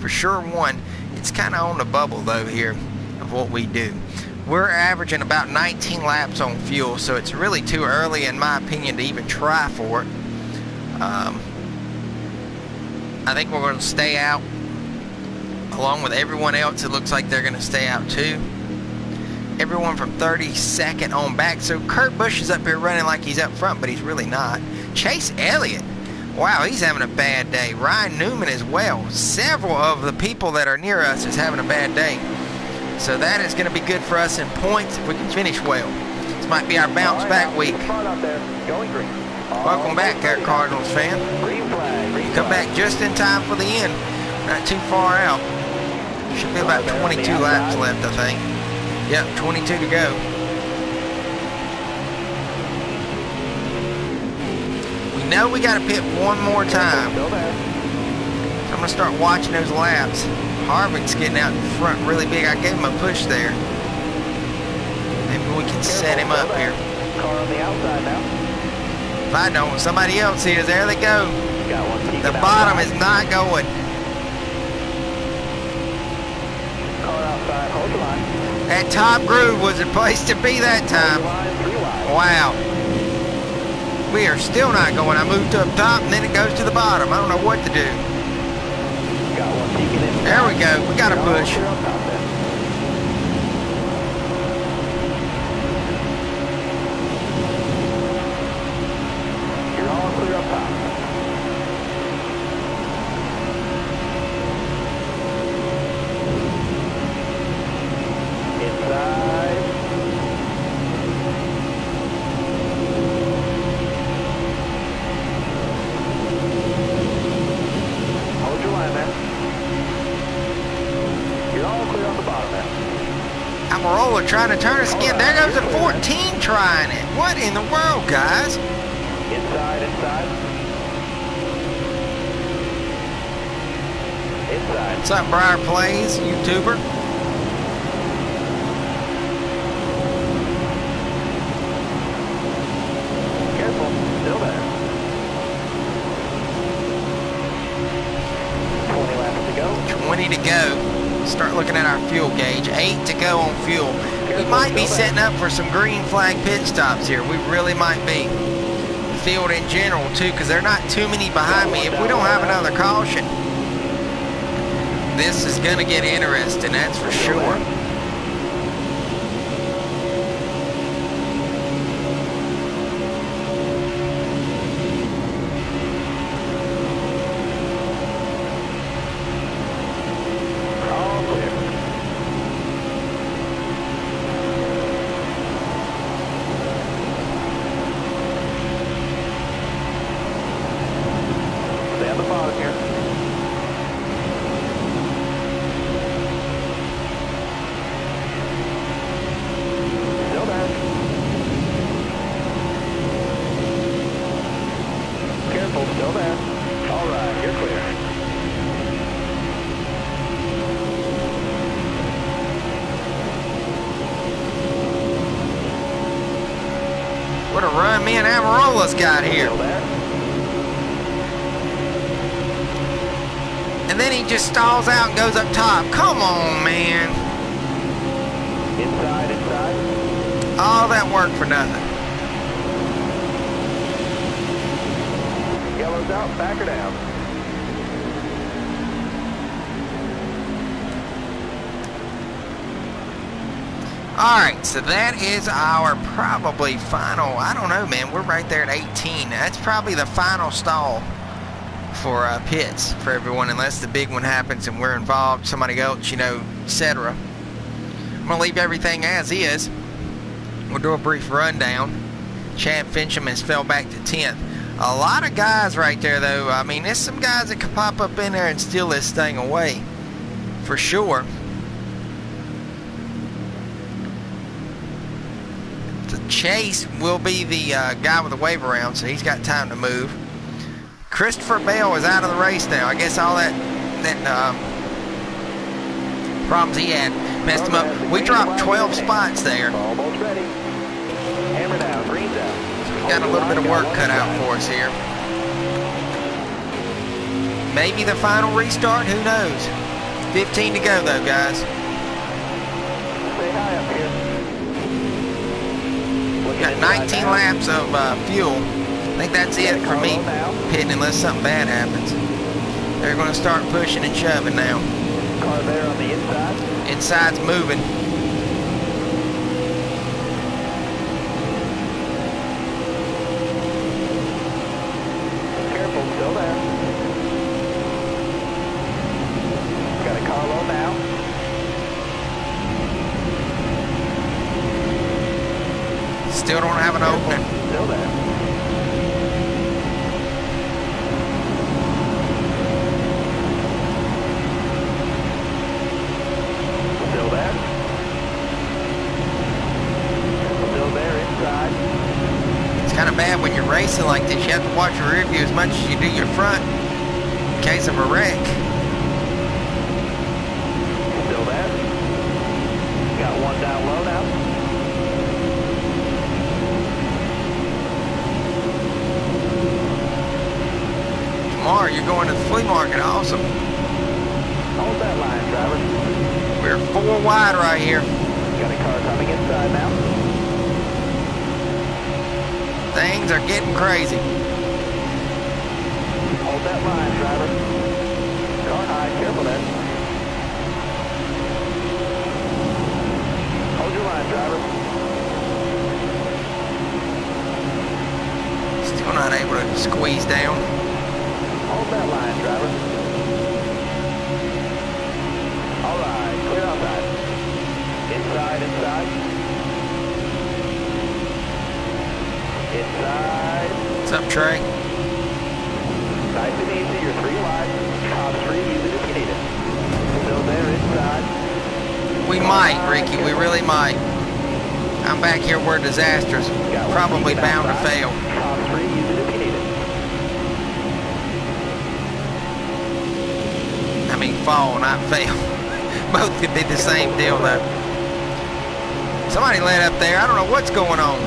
For sure one. It's kind of on the bubble, though, here of what we do. We're averaging about 19 laps on fuel, so it's really too early, in my opinion, to even try for it. I think we're going to stay out. Along with everyone else, it looks like they're going to stay out too. Everyone from 32nd on back. So Kurt Busch is up here running like he's up front, but he's really not. Chase Elliott, wow, he's having a bad day. Ryan Newman as well. Several of the people that are near us is having a bad day. So that is going to be good for us in points if we can finish well. This might be our bounce back week. Welcome back there, Cardinals fan. Come back just in time for the end. Not too far out. Should be about 22 laps left, I think. Yep, 22 to go. We know we got to pit one more time. So I'm going to start watching those laps. Harvick's getting out in front really big. I gave him a push there. Maybe we can set him up here. Car on the outside now. If I don't, somebody else is. There they go. The bottom is not going. Car outside. Hold the line. That top groove was the place to be that time. Wow. We are still not going. I moved to up top and then it goes to the bottom. I don't know what to do. There we go. We got to push. You're all clear up top. Inside. Hold your line there. You're all clear on the bottom there. Amarola trying to turn us again. There goes a 14 trying it. What in the world, guys? Inside, inside. Inside. What's up, Briar Plays, YouTuber? Careful. Still there. 20 laps to go. 20 to go. Start looking at our fuel gauge. 8 to go on fuel. We might be setting up for some green flag pit stops here. We really might be. Field in general, too, because there are not too many behind me. If we don't have another caution, this is going to get interesting, that's for sure. What a run me and Amarola's got here. Still there. And then he just stalls out and goes up top. Come on, man. Inside, inside. All that work for nothing. Yellow's out, back her down. Alright, so that is our probably final, I don't know, man, we're right there at 18. That's probably the final stall for pits for everyone, unless the big one happens and we're involved, somebody else, you know, etc. I'm going to leave everything as is. We'll do a brief rundown. Chad Fincham has fell back to 10th. A lot of guys right there, though. I mean, there's some guys that could pop up in there and steal this thing away, for sure. Chase will be the guy with the wave around, so he's got time to move. Christopher Bell is out of the race now. I guess all that problems he had messed him up. We dropped 12 spots there. Almost ready. Hammer down, green down. So we got a little bit of work cut out for us here. Maybe the final restart, who knows? 15 to go though, guys. Stay high up here. We got 19 laps of fuel. I think that's it for me pitting unless something bad happens. They're going to start pushing and shoving now. Car there on the inside. Inside's moving. Careful, still there. Got a car low now. Still don't have an opening. Still there. Still there. Still there inside. It's kind of bad when you're racing like this. You have to watch your rear view as much as you do your front in case of a wreck. Still there. Got one down low now. Tomorrow you're going to the flea market. Awesome. Hold that line, driver. We're 4 wide right here. Got a car coming inside now. Things are getting crazy. Hold that line, driver. Car high, careful there. Hold your line, driver. Still not able to squeeze down. Hold that line, driver. All right, clear outside. Inside, inside. Inside. What's up, Trey? Nice and easy, you're 3 wide. Top 3, use it if you need it. Still there, inside. We might, Ricky. We really might. I'm back here where disaster's probably bound to fail. Top 3, use it if you need it. I mean, fall, not fail. Both could be the same deal, though. Somebody let up there. I don't know what's going on.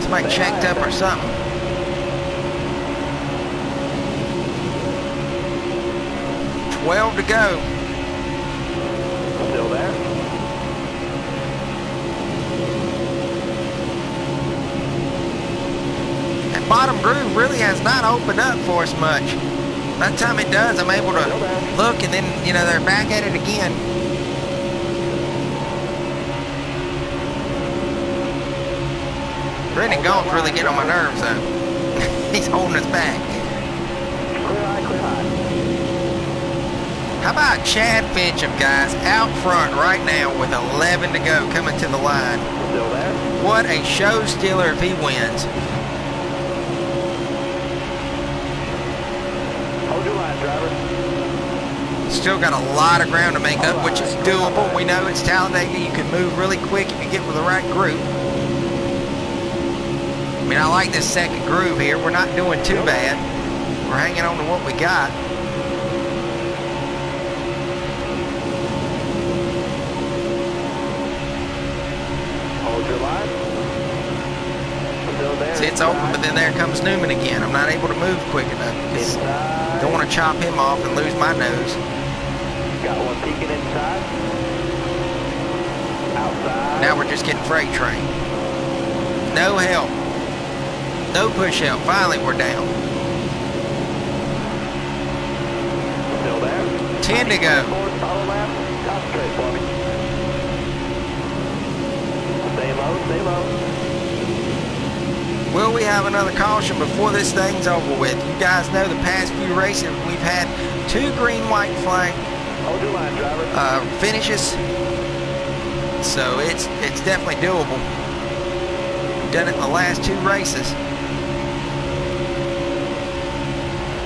Somebody checked up or something. $12 to go. Still there. That bottom groove really has not opened up for us much. By the time it does, I'm able to look, and then, you know, they're back at it again. Brendan Gaunt's really getting on my nerves, though. He's holding us back. Clear high, clear high. How about Chad Fincham, guys, out front right now with 11 to go coming to the line. Still there. What a show stealer if he wins. Hold your line, driver. Still got a lot of ground to make up, which is doable. We know it's Talladega. You can move really quick if you get with the right group. I mean, I like this second groove here. We're not doing too bad. We're hanging on to what we got. it's open, but then there comes Newman again. I'm not able to move quick enough because I don't want to chop him off and lose my nose. Got one peeking inside. Outside. Now we're just getting freight train. No help. No push help. Finally, we're down. Still there. 10 to go. Forward, follow left. Concentrate for me. Stay low, stay low. Will we have another caution before this thing's over with? You guys know the past few races we've had 2 green, white flag Hold your line, driver. finishes. So it's definitely doable. We've done it in the last 2 races.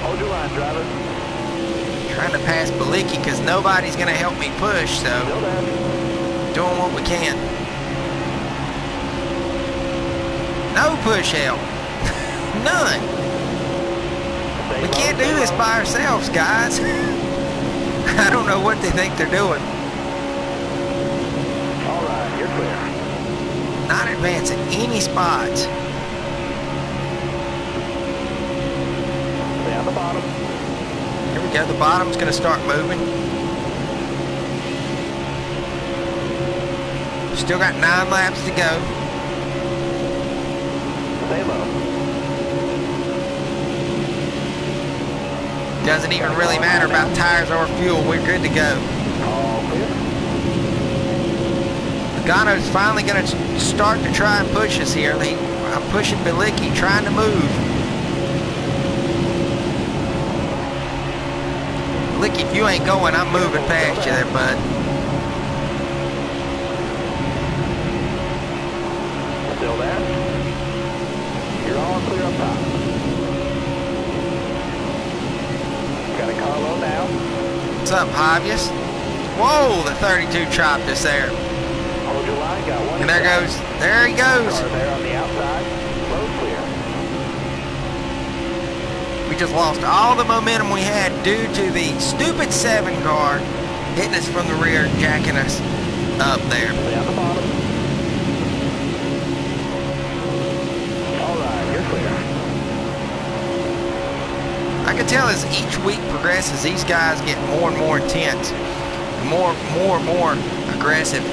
Hold your line, driver. Trying to pass Balicki because nobody's going to help me push, so Still there. doing what we can. No push help. None. Stay We low, can't do stay this low. by ourselves, guys. I don't know what they think they're doing. All right, you're clear. Not advancing any spots. Stay on the bottom. Here we go. The bottom's going to start moving. Still got 9 laps to go. Stay low. Doesn't even really matter about tires or fuel. We're good to go. All clear. Logano's finally going to start to try and push us here. I'm pushing Balicki, trying to move. Balicki, if you ain't going, I'm moving past you there, bud. Still there. You're all clear up top. Got a Carlo now. What's up, Javius? Whoa, the 32 chopped us there. Hold your line, got one. And there goes, there he goes. Car there on the outside. Road clear. We just lost all the momentum we had due to the stupid 7 car hitting us from the rear, jacking us up there. Stay on the bottom. All right, you're clear. I can tell as each week progresses, these guys get more and more intense, more aggressive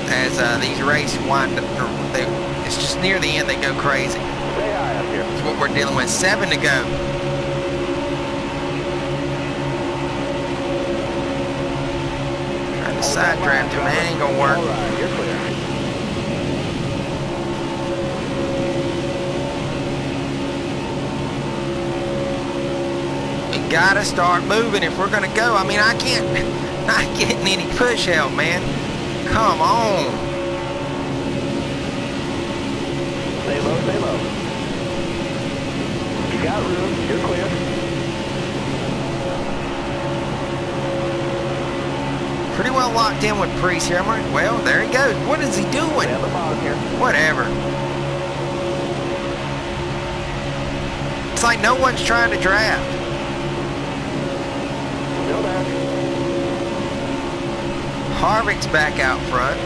as these races wind up. It's just near the end they go crazy. Stay high up here. That's what we're dealing with. 7 to go. Trying to side draft him, that ain't gonna work. All right, you're clear. We gotta start moving if we're gonna go. I mean, I can't, not getting any push help, man. Come on. Stay low, stay low. You got room, you're clear. Pretty well locked in with Priest here. Well, there he goes. What is he doing? Stay on the bottom here. Whatever. It's like no one's trying to draft. Still there. Harvick's back out front.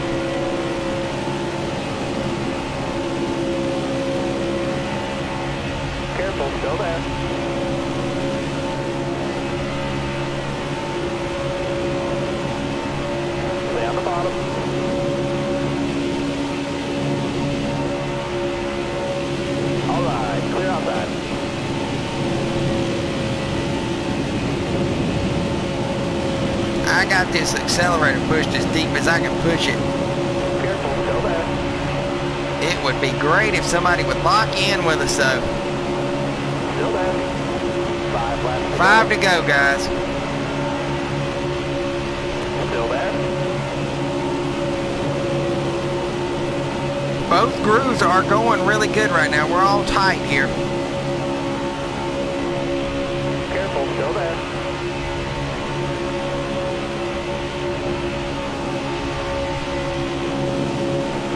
Careful, still there. Stay on the bottom. All right, clear outside. I got this accelerator pushed as deep as I can push it. Careful, still there. It would be great if somebody would lock in with us though. Still there. 5 laps. 5 to go, guys. Still there. Both grooves are going really good right now. We're all tight here. Careful, still there.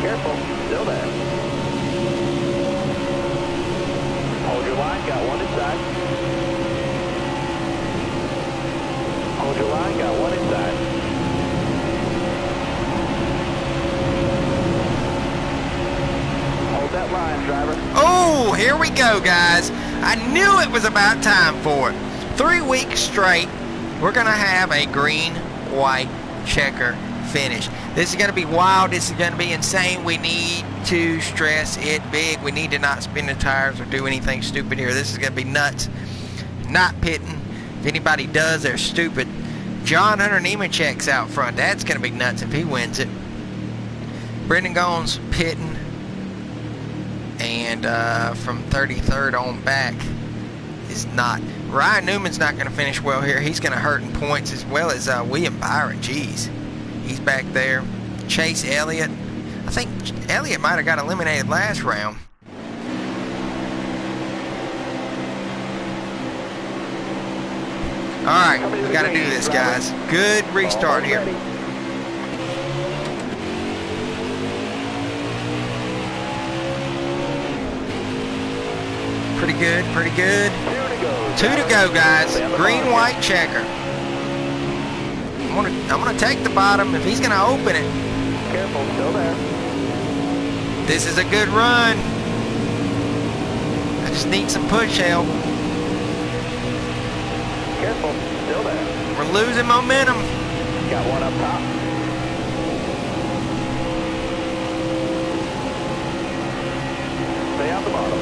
Careful, still there. Hold your line, got one inside. Hold your line, got one inside. Hold that line, driver. Oh, Here we go, guys. I knew it was about time for it. 3 weeks straight, we're going to have a green, white checker finish. This is going to be wild. This is going to be insane. We need to stress it big. We need to not spin the tires or do anything stupid here. This is going to be nuts. Not pitting. If anybody does, they're stupid. John Hunter Nemechek's out front. That's going to be nuts if he wins it. Brendan Gaughan's pitting. And from 33rd on back is not. Ryan Newman's not going to finish well here. He's going to hurt in points, as well as William Byron. Jeez. He's back there. Chase Elliott. I think Elliott might have got eliminated last round. All right, we got to do this, guys. Good restart here. Pretty good, pretty good. 2 to go, guys. Green, white checker. I'm gonna take the bottom if he's gonna open it. Careful, still there. This is a good run. I just need some push help. Careful, still there. We're losing momentum. Got one up top. Stay out the bottom.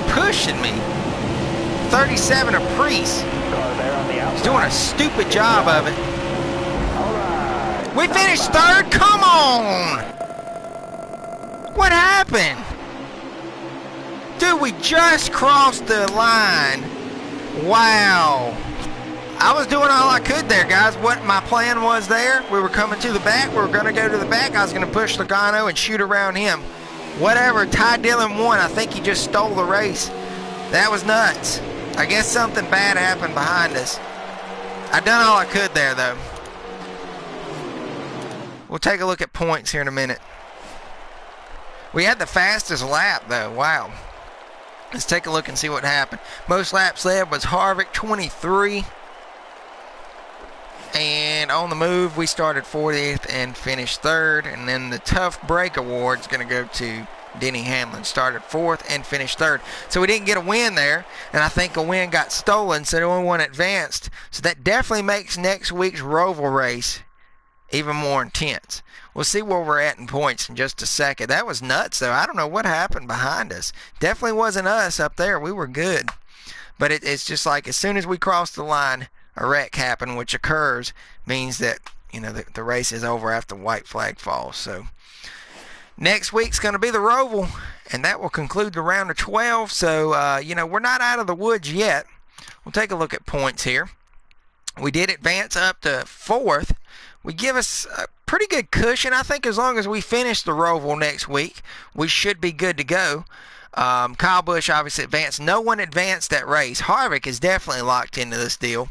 Pushing me. 37 Aprice. He's doing a stupid job of it. We finished 3rd. Come on. What happened? Dude, we just crossed the line. Wow. I was doing all I could there, guys. What my plan was there, we were coming to the back. We were going to go to the back. I was going to push Logano and shoot around him. Whatever, Ty Dillon won. I think he just stole the race. That was nuts. I guess something bad happened behind us. I done all I could there, though. We'll take a look at points here in a minute. We had the fastest lap, though. Wow. Let's take a look and see what happened. Most laps led was Harvick, 23. And on the move, we started 40th and finished 3rd. And then the Tough Break Award is going to go to Denny Hamlin. Started 4th and finished 3rd. So we didn't get a win there. And I think a win got stolen, so the only one advanced. So that definitely makes next week's Roval race even more intense. We'll see where we're at in points in just a second. That was nuts, though. I don't know what happened behind us. Definitely wasn't us up there. We were good. But it's just like as soon as we crossed the line, a wreck happened, which occurs means that, you know, the race is over after white flag falls. So next week's going to be the Roval, and that will conclude the round of 12. So, you know, we're not out of the woods yet. We'll take a look at points here. We did advance up to 4th. We give us a pretty good cushion. I think as long as we finish the Roval next week, we should be good to go. Kyle Busch obviously advanced. No one advanced that race. Harvick is definitely locked into this deal.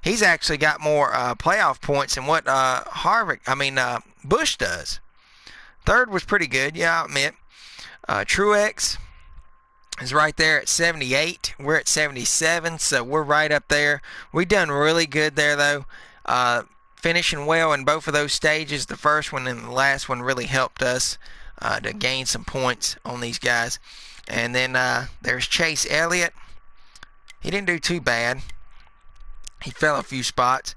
He's actually got more playoff points than what Busch does. 3rd was pretty good, yeah, I'll admit. Truex is right there at 78. We're at 77, so we're right up there. We done really good there, though. Finishing well in both of those stages. The first one and the last one really helped us to gain some points on these guys. And then there's Chase Elliott. He didn't do too bad. He fell a few spots.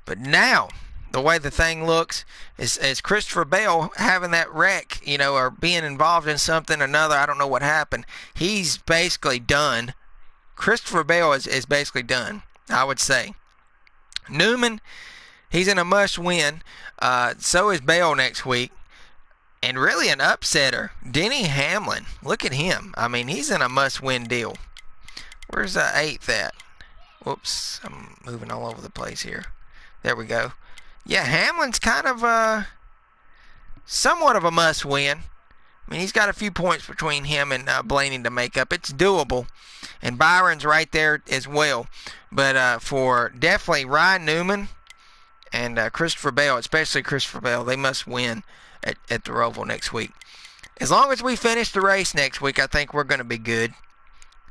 But now the way the thing looks is Christopher Bell having that wreck, or being involved in something or another. I don't know what happened. He's basically done. Christopher Bell is basically done, I would say. Newman, he's in a must-win. So is Bell next week. And really an upsetter, Denny Hamlin. Look at him. I mean, he's in a must-win deal. Where's the 8th at? Whoops, I'm moving all over the place here. There we go. Yeah, Hamlin's kind of somewhat of a must-win. I mean, he's got a few points between him and Blaney to make up. It's doable. And Byron's right there as well. But for definitely Ryan Newman and Christopher Bell, especially Christopher Bell, they must win at the Roval next week. As long as we finish the race next week, I think we're going to be good.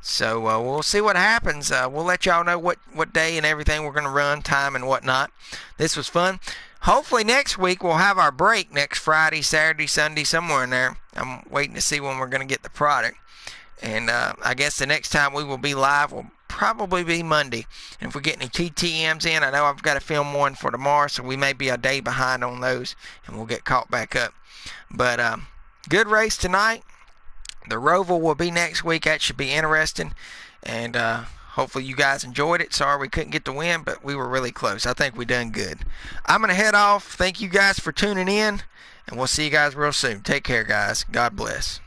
So we'll see what happens. We'll let y'all know what day and everything we're going to run, time and whatnot. This was fun. Hopefully next week we'll have our break next Friday, Saturday, Sunday, somewhere in there. I'm waiting to see when we're going to get the product. And I guess the next time we will be live will probably be Monday. And if we get any TTMs in, I know I've got to film one for tomorrow, so we may be a day behind on those, and we'll get caught back up. But good race tonight. The Roval will be next week. That should be interesting. And hopefully you guys enjoyed it. Sorry we couldn't get the win, but we were really close. I think we done good. I'm going to head off. Thank you guys for tuning in, and we'll see you guys real soon. Take care, guys. God bless.